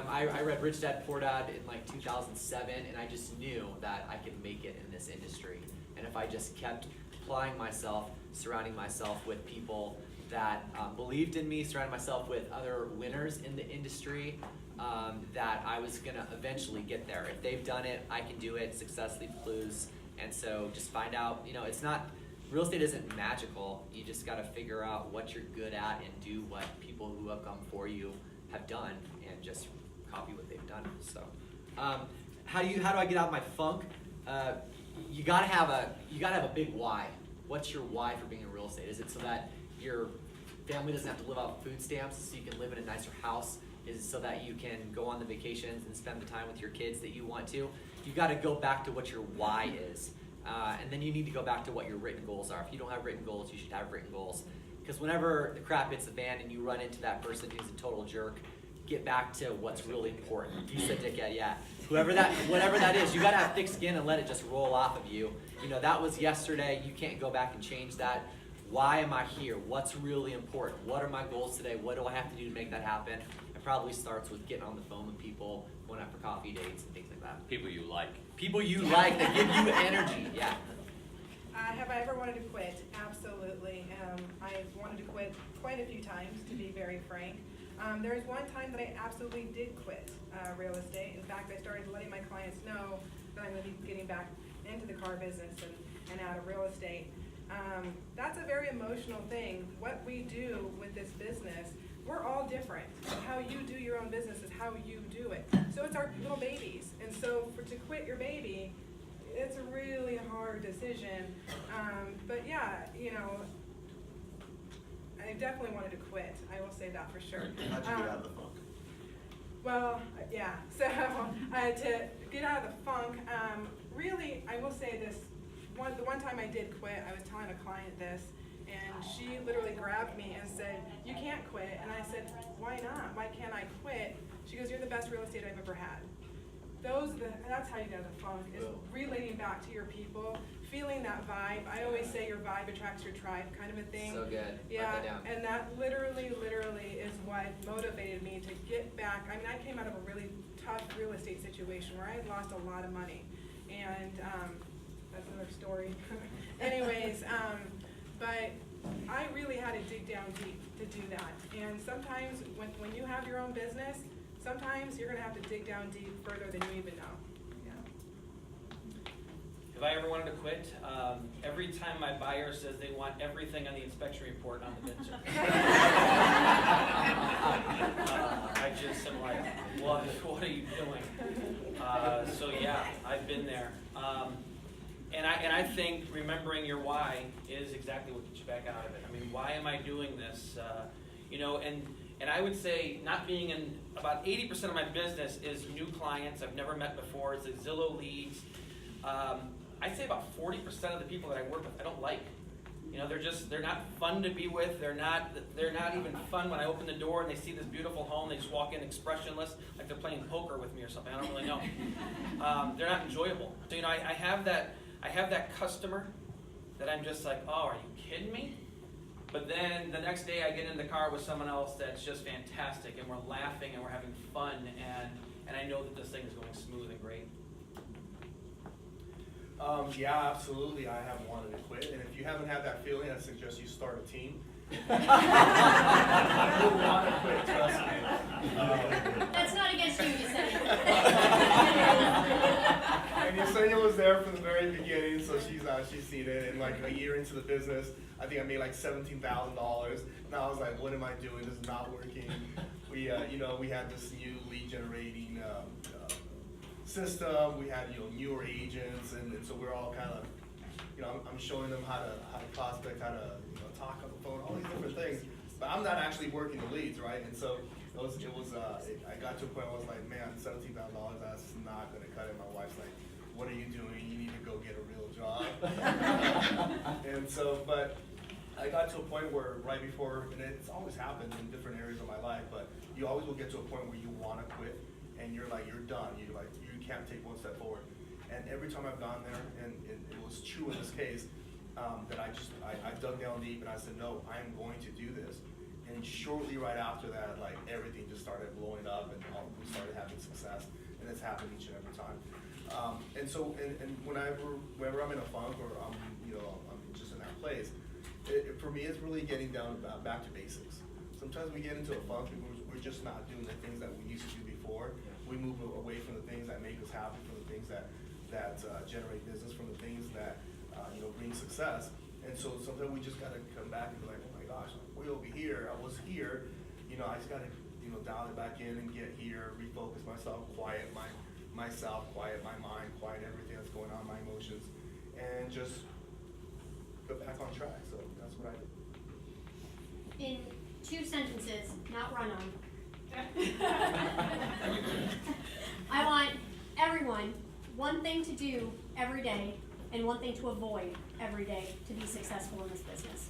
I read Rich Dad Poor Dad in like 2007, and I just knew that I could make it in this industry. And if I just kept applying myself, surrounding myself with people that believed in me, surrounding myself with other winners in the industry, that I was gonna eventually get there. If they've done it, I can do it. Success leaves clues. And so just find out, it's not, real estate isn't magical. You just gotta figure out what you're good at and do what people who have come before you have done, and just copy what they've done. So, how do I get out of my funk? You gotta have a big why. What's your why for being in real estate? Is it so that your family doesn't have to live off food stamps, so you can live in a nicer house? Is it so that you can go on the vacations and spend the time with your kids that you want to? You've got to go back to what your why is. And then you need to go back to what your written goals are. If you don't have written goals, you should have written goals. Because whenever the crap hits the fan and you run into that person who's a total jerk, get back to what's really important. You said dickhead, yeah. Whatever that is, you got to have thick skin and let it just roll off of you. That was yesterday. You can't go back and change that. Why am I here? What's really important? What are my goals today? What do I have to do to make that happen? It probably starts with getting on the phone with people, going out for coffee dates and things like that. People you like. People you like that give you energy, yeah. Have I ever wanted to quit? Absolutely. I've wanted to quit quite a few times, to be very frank. There was one time that I absolutely did quit real estate. In fact, I started letting my clients know that I'm going to be getting back into the car business and out of real estate. That's a very emotional thing. What we do with this business, we're all different. How you do your own business is how you do it. So it's our little babies. And so to quit your baby, it's a really hard decision. But yeah, I definitely wanted to quit. I will say that for sure. How'd you get out of the funk? Well, yeah. So to get out of the funk, really, I will say this. The one time I did quit, I was telling a client this, and she literally grabbed me and said, "You can't quit." And I said, "Why not? Why can't I quit?" She goes, "You're the best real estate I've ever had." That's how you get out of the funk, is relating back to your people, feeling that vibe. I always say your vibe attracts your tribe, kind of a thing. So good. Yeah, Write that down. and that literally is what motivated me to get back. I mean, I came out of a really tough real estate situation where I had lost a lot of money, and that's another story. Anyways, but I really had to dig down deep to do that. And sometimes when you have your own business, sometimes you're going to have to dig down deep further than you even know. Have I ever wanted to quit? Every time my buyer says they want everything on the inspection report on the picture. I just am like, what are you doing? So yeah, I've been there. And I think remembering your why is exactly what gets you back out of it. I mean, why am I doing this? You know, and I would say not being in about 80% of my business is new clients I've never met before. It's the Zillow leads. I'd say about 40% of the people that I work with I don't like. You know, they're not fun to be with. They're not even fun when I open the door and they see this beautiful home. They just walk in expressionless, like they're playing poker with me or something. I don't really know. They're not enjoyable. So, you know, I have that customer that I'm just like, oh, are you kidding me? But then the next day I get in the car with someone else that's just fantastic, and we're laughing and we're having fun, and I know that this thing is going smooth and great. Yeah, absolutely. I have wanted to quit, and if you haven't had that feeling, I suggest you start a team. You want to quit, trust me. That's not against you, Yesenia. And Yesenia was there from the very beginning, so she's seen it. And like a year into the business, I think I made like $17,000. And I was like, what am I doing? This is not working. We, we had this new lead generating system. We had, newer agents, and so we're all kind of, I'm showing them how to prospect, how to, talk on the phone, all these different things. But I'm not actually working the leads, right? And so I got to a point where I was like, man, $17,000, that's not going to cut it. My wife's like, what are you doing? You need to go get a real job. And so, but I got to a point where right before, and it's always happened in different areas of my life, but you always will get to a point where you want to quit, and you're done. You can't take one step forward. And every time I've gone there, and it was true in this case, that I dug down deep and I said, no, I am going to do this. And shortly right after that, like everything just started blowing up, and we started having success, and it's happened each and every time. And so, and whenever I'm in a funk or I'm just in that place, for me, it's really getting down back to basics. Sometimes we get into a funk and we're just not doing the things that we used to do before. We move away from the things that make us happy, from the things that generate business, from the things that bring success. And so sometimes we just gotta come back and be like, oh my gosh, way over here, I was here. I just gotta dial it back in and get here, refocus myself, quiet myself, quiet my mind, quiet everything that's going on, my emotions, and just go back on track. So that's what I did. In 2 sentences, not run on. I want everyone one thing to do every day and one thing to avoid every day to be successful in this business.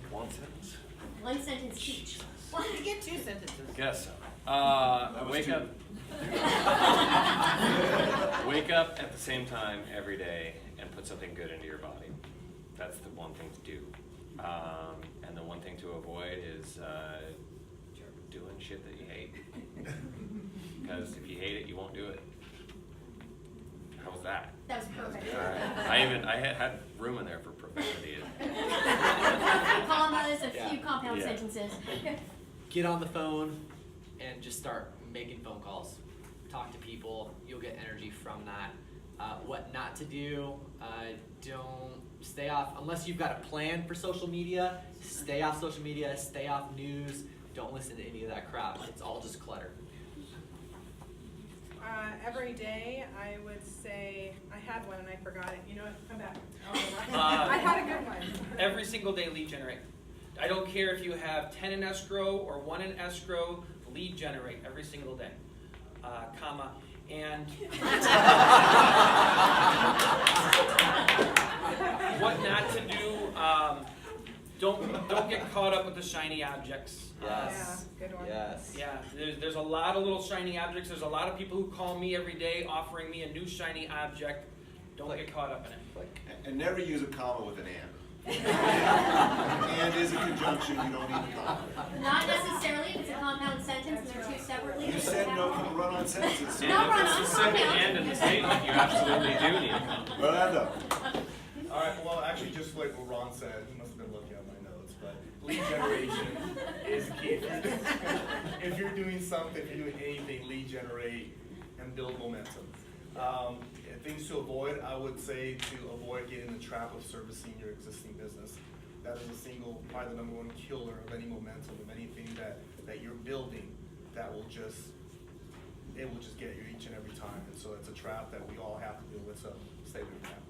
One sentence. One sentence each. Why don't you get 2 sentences? Guess so. Wake up. Wake up at the same time every day and put something good into your body. That's the one thing to do. And the one thing to avoid is doing shit that you hate. Because if you hate it, you won't do it. How was that? That was perfect. All right. I had room in there for profanity. A few commas, a few Yeah. compound Yeah. sentences. Get on the phone and just start making phone calls. Talk to people. You'll get energy from that. What not to do, don't stay off, unless you've got a plan for social media, stay off social media, stay off news. Don't listen to any of that crap. It's all just clutter. Every day, I would say, I had one and I forgot it. You know what? Come back. Uh, I had a good one. Every single day lead generate. I don't care if you have 10 in escrow or 1 in escrow, lead generate every single day. Comma. And what not to do, don't get caught up with the shiny objects. Yeah, good one. Yes. Yeah, there's a lot of little shiny objects. There's a lot of people who call me every day offering me a new shiny object. Don't get caught up in it. And never use a comma with an and. And is a conjunction, you don't need a comma. Not necessarily if it's a compound sentence and they're 2 separately. You said no run-on sentences. No run-on, If it's the second compound. and in the statement, you absolutely do need a comma. Orlando. All right, well, actually, just like what Ron said, he must have been looking at my notes, but lead generation is key. If you're doing something, if you're doing anything, lead generate and build momentum. And things to avoid, I would say to avoid getting the trap of servicing your existing business. That is probably the number 1 killer of any momentum, of anything that you're building that will just get you each and every time. And so it's a trap that we all have to deal with, so stay away from that.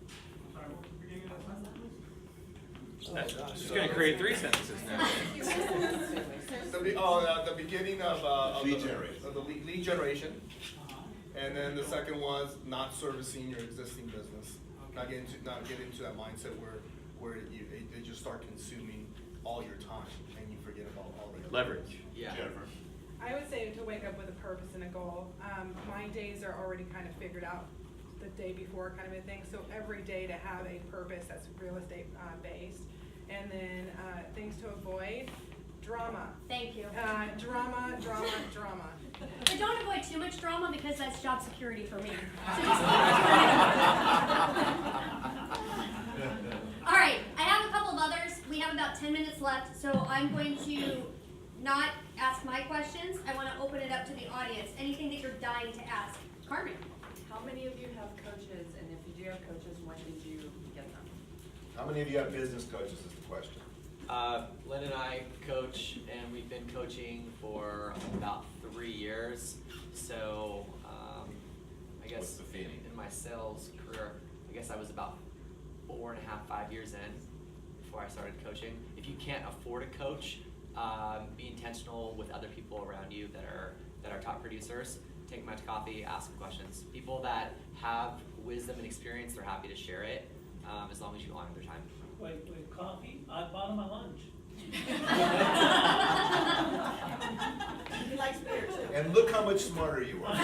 She's gonna create 3 sentences now. The beginning of Lead generation. of the lead generation. And then the second was not servicing your existing business. Not get into that mindset where they just start consuming all your time and you forget about all the Leverage. Yeah. Jennifer? I would say to wake up with a purpose and a goal. My days are already kind of figured out the day before kind of a thing. So every day to have a purpose that's real estate based. And then things to avoid, drama. Thank you. Drama. But don't avoid too much drama because that's job security for me. So just keep it. All right, I have a couple of others. We have about 10 minutes left, so I'm going to not ask my questions. I want to open it up to the audience. Anything that you're dying to ask. Carmen. How many of you have coaches, and if you do have coaches, when did you get them? How many of you have business coaches is the question? Lynn and I coach, and we've been coaching for about 3 years. So, I guess What's the fee? in my sales career, I guess I was about 4.5, 5 years in before I started coaching. If you can't afford a coach, be intentional with other people around you that are top producers. Take them out to coffee, ask them questions. People that have wisdom and experience, they're happy to share it, as long as you honor their time. Wait, coffee? I bought him my lunch. He likes beer too. And look how much smarter you are.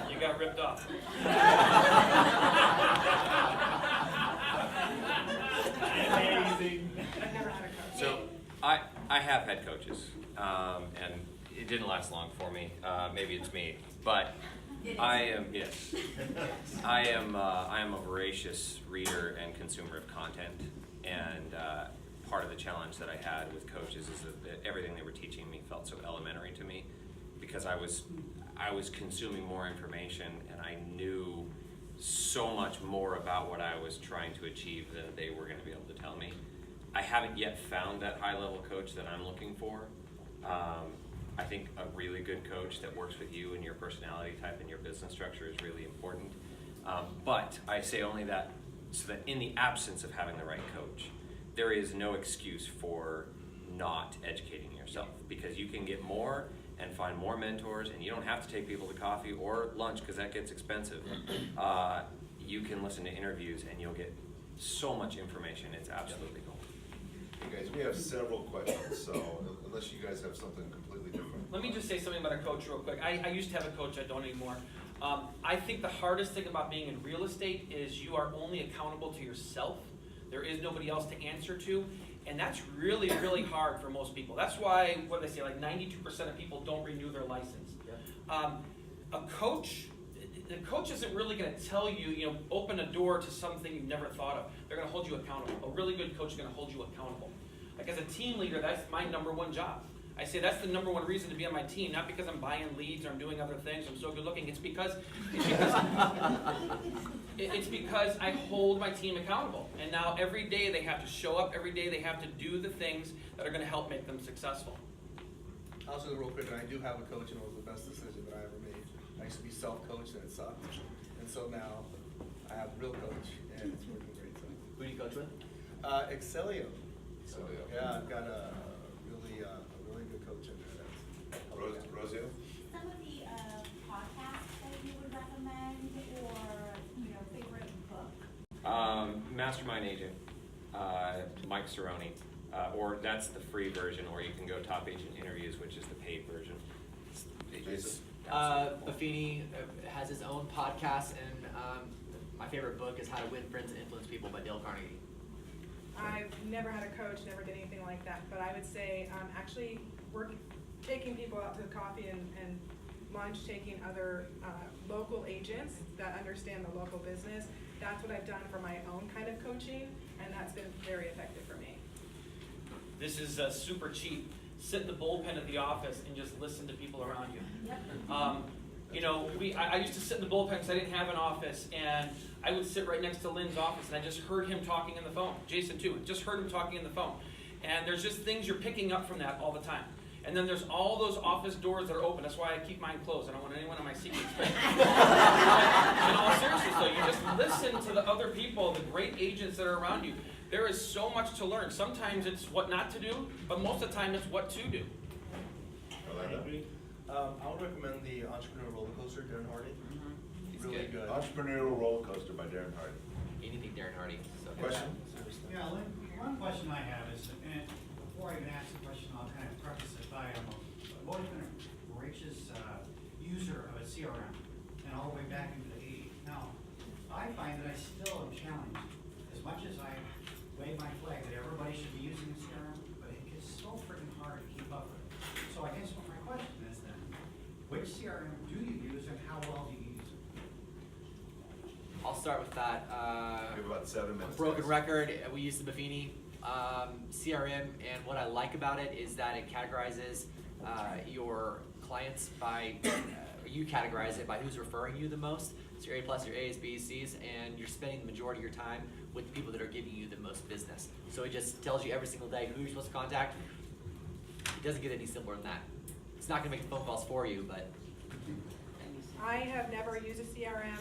You got ripped off. Amazing. I've never had a coach. So I have had coaches, and it didn't last long for me. Maybe it's me, but I am a voracious reader and consumer of content, and part of the challenge that I had with coaches is that everything they were teaching me felt so elementary to me, because I was consuming more information and I knew so much more about what I was trying to achieve than they were going to be able to tell me. I haven't yet found that high-level coach that I'm looking for. I think a really good coach that works with you and your personality type and your business structure is really important. But I say only that so that in the absence of having the right coach, there is no excuse for not educating yourself, because you can get more and find more mentors, and you don't have to take people to coffee or lunch because that gets expensive. You can listen to interviews and you'll get so much information. It's absolutely gold. Hey guys, we have several questions, so unless you guys have something completely different. Let me just say something about a coach real quick. I used to have a coach, I don't anymore. I think the hardest thing about being in real estate is you are only accountable to yourself. There is nobody else to answer to. And that's really, really hard for most people. That's why, what do they say, like 92% of people don't renew their license. Yeah. The coach isn't really going to tell you, open a door to something you've never thought of. They're going to hold you accountable. A really good coach is going to hold you accountable. Like as a team leader, that's my number one job. I say that's the number one reason to be on my team, not because I'm buying leads or I'm doing other things, I'm so good looking. It's because I hold my team accountable. And now every day they have to show up, every day they have to do the things that are going to help make them successful. I'll say real quick, and I do have a coach, and it was the best decision that I ever made. I used to be self-coached, and it sucked. And so now I have a real coach, and it's working great. So. Who do you coach with? Excelio. So, Yeah, I've got a really good coach in there. That's Rosio? Some of the podcasts that you would recommend, or favorite book. Mastermind Agent, Mike Cerrone, or that's the free version, or you can go Top Agent Interviews, which is the paid version. It's Buffini has his own podcast, and my favorite book is How to Win Friends and Influence People by Dale Carnegie. I've never had a coach, never did anything like that, but I would say actually taking people out to coffee and lunch, taking other local agents that understand the local business. That's what I've done for my own kind of coaching, and that's been very effective for me. This is super cheap. Sit in the bullpen at the office and just listen to people around you. Yep. I used to sit in the bullpen because I didn't have an office, and I would sit right next to Lynn's office, and I just heard him talking on the phone. Jason too, just heard him talking on the phone. And there's just things you're picking up from that all the time. And then there's all those office doors that are open. That's why I keep mine closed. I don't want anyone in my secret space. In all seriousness, though, you just listen to the other people, the great agents that are around you. There is so much to learn. Sometimes it's what not to do, but most of the time it's what to do. I would recommend the Entrepreneur Roller Coaster, Darren Hardy. He's Really good. Entrepreneurial Roller Coaster by Darren Hardy. Anything Darren Hardy. So. Question? Yeah, one question I have is, and before I even ask the question, I'll kind of preface it by, I've always been a voracious user of a CRM, and all the way back into the 80s. Now, I find that I still am challenged, as much as I wave my flag that everybody should be using a CRM, but it gets so freaking hard to keep up with. So I guess what my question is then, which CRM do you use and how well do you use it? I'll start with that. We have about 7 minutes. Broken guys. record, we use the Buffini CRM, and what I like about it is that it categorizes your clients by, you categorize it by who's referring you the most. So your A plus, your A's, B's, C's, and you're spending the majority of your time with the people that are giving you the most business. So it just tells you every single day who you're supposed to contact. It doesn't get any simpler than that. It's not gonna make the phone calls for you, but. I have never used a CRM,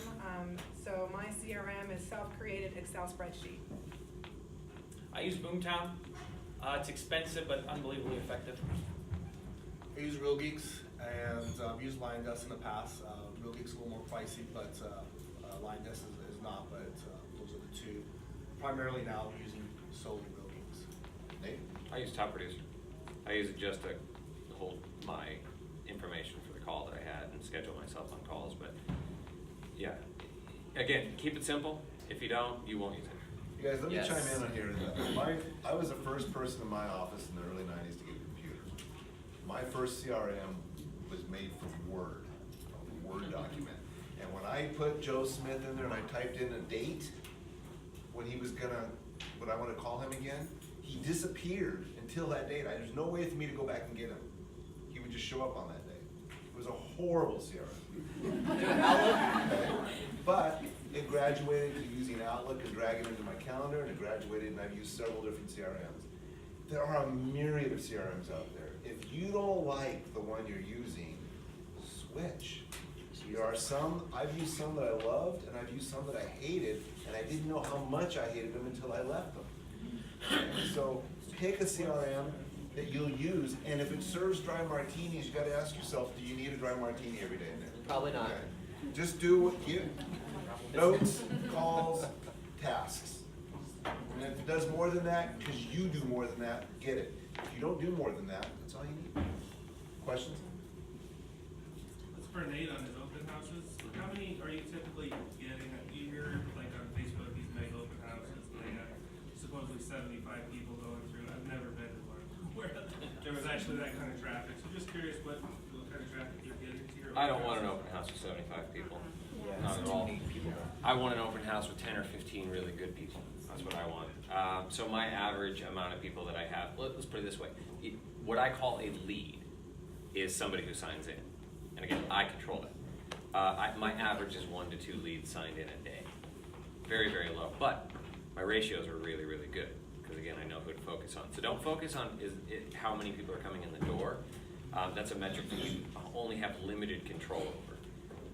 so my CRM is self-created Excel spreadsheet. I use Boomtown. It's expensive, but unbelievably effective. I use Real Geeks, and I've used Lion Desk in the past. Real Geeks is a little more pricey, but Lion Desk is not, but those are the two. Primarily now I'm using solely Real Geeks. Nate? I use Top Producer. I use it just to hold my information for the call that I had and schedule myself on calls, but yeah. Again, keep it simple. If you don't, you won't use it. You guys, let me Yes. chime in on here. I was the first person in my office in the early 90s to get a computer. My first CRM was made from Word, a Word document. And when I put Joe Smith in there and I typed in a date, when he was gonna, when I want to call him again, he disappeared until that date. There's no way for me to go back and get him. He would just show up on that day. It was a horrible CRM. Okay. But it graduated to using Outlook and dragging it into my calendar, and it graduated, and I've used several different CRMs. There are a myriad of CRMs out there. If you don't like the one you're using, switch. There are some, I've used some that I loved, and I've used some that I hated, and I didn't know how much I hated them until I left them. And so pick a CRM that you'll use, and if it serves dry martinis, you gotta ask yourself, do you need a dry martini every day in there? Probably not. Okay. Just do what you, notes, calls, tasks. And if it does more than that, because you do more than that, get it. If you don't do more than that, that's all you need. Questions? That's for Nate on his open houses. How many are you typically getting? You hear like on Facebook these mega open houses, they have supposedly 75 people going through. I've never been to one where there was actually that kind of traffic. So just curious what kind of traffic you're getting to your I don't want an open house with 75 people. Not at all. I want an open house with 10 or 15 really good people. That's what I want. So my average amount of people that I have, let's put it this way. What I call a lead is somebody who signs in. And again, I control it. My average is 1 to 2 leads signed in a day. Very, very low. But my ratios are really, really good. Because again, I know who to focus on. So don't focus on how many people are coming in the door. That's a metric that you only have limited control over.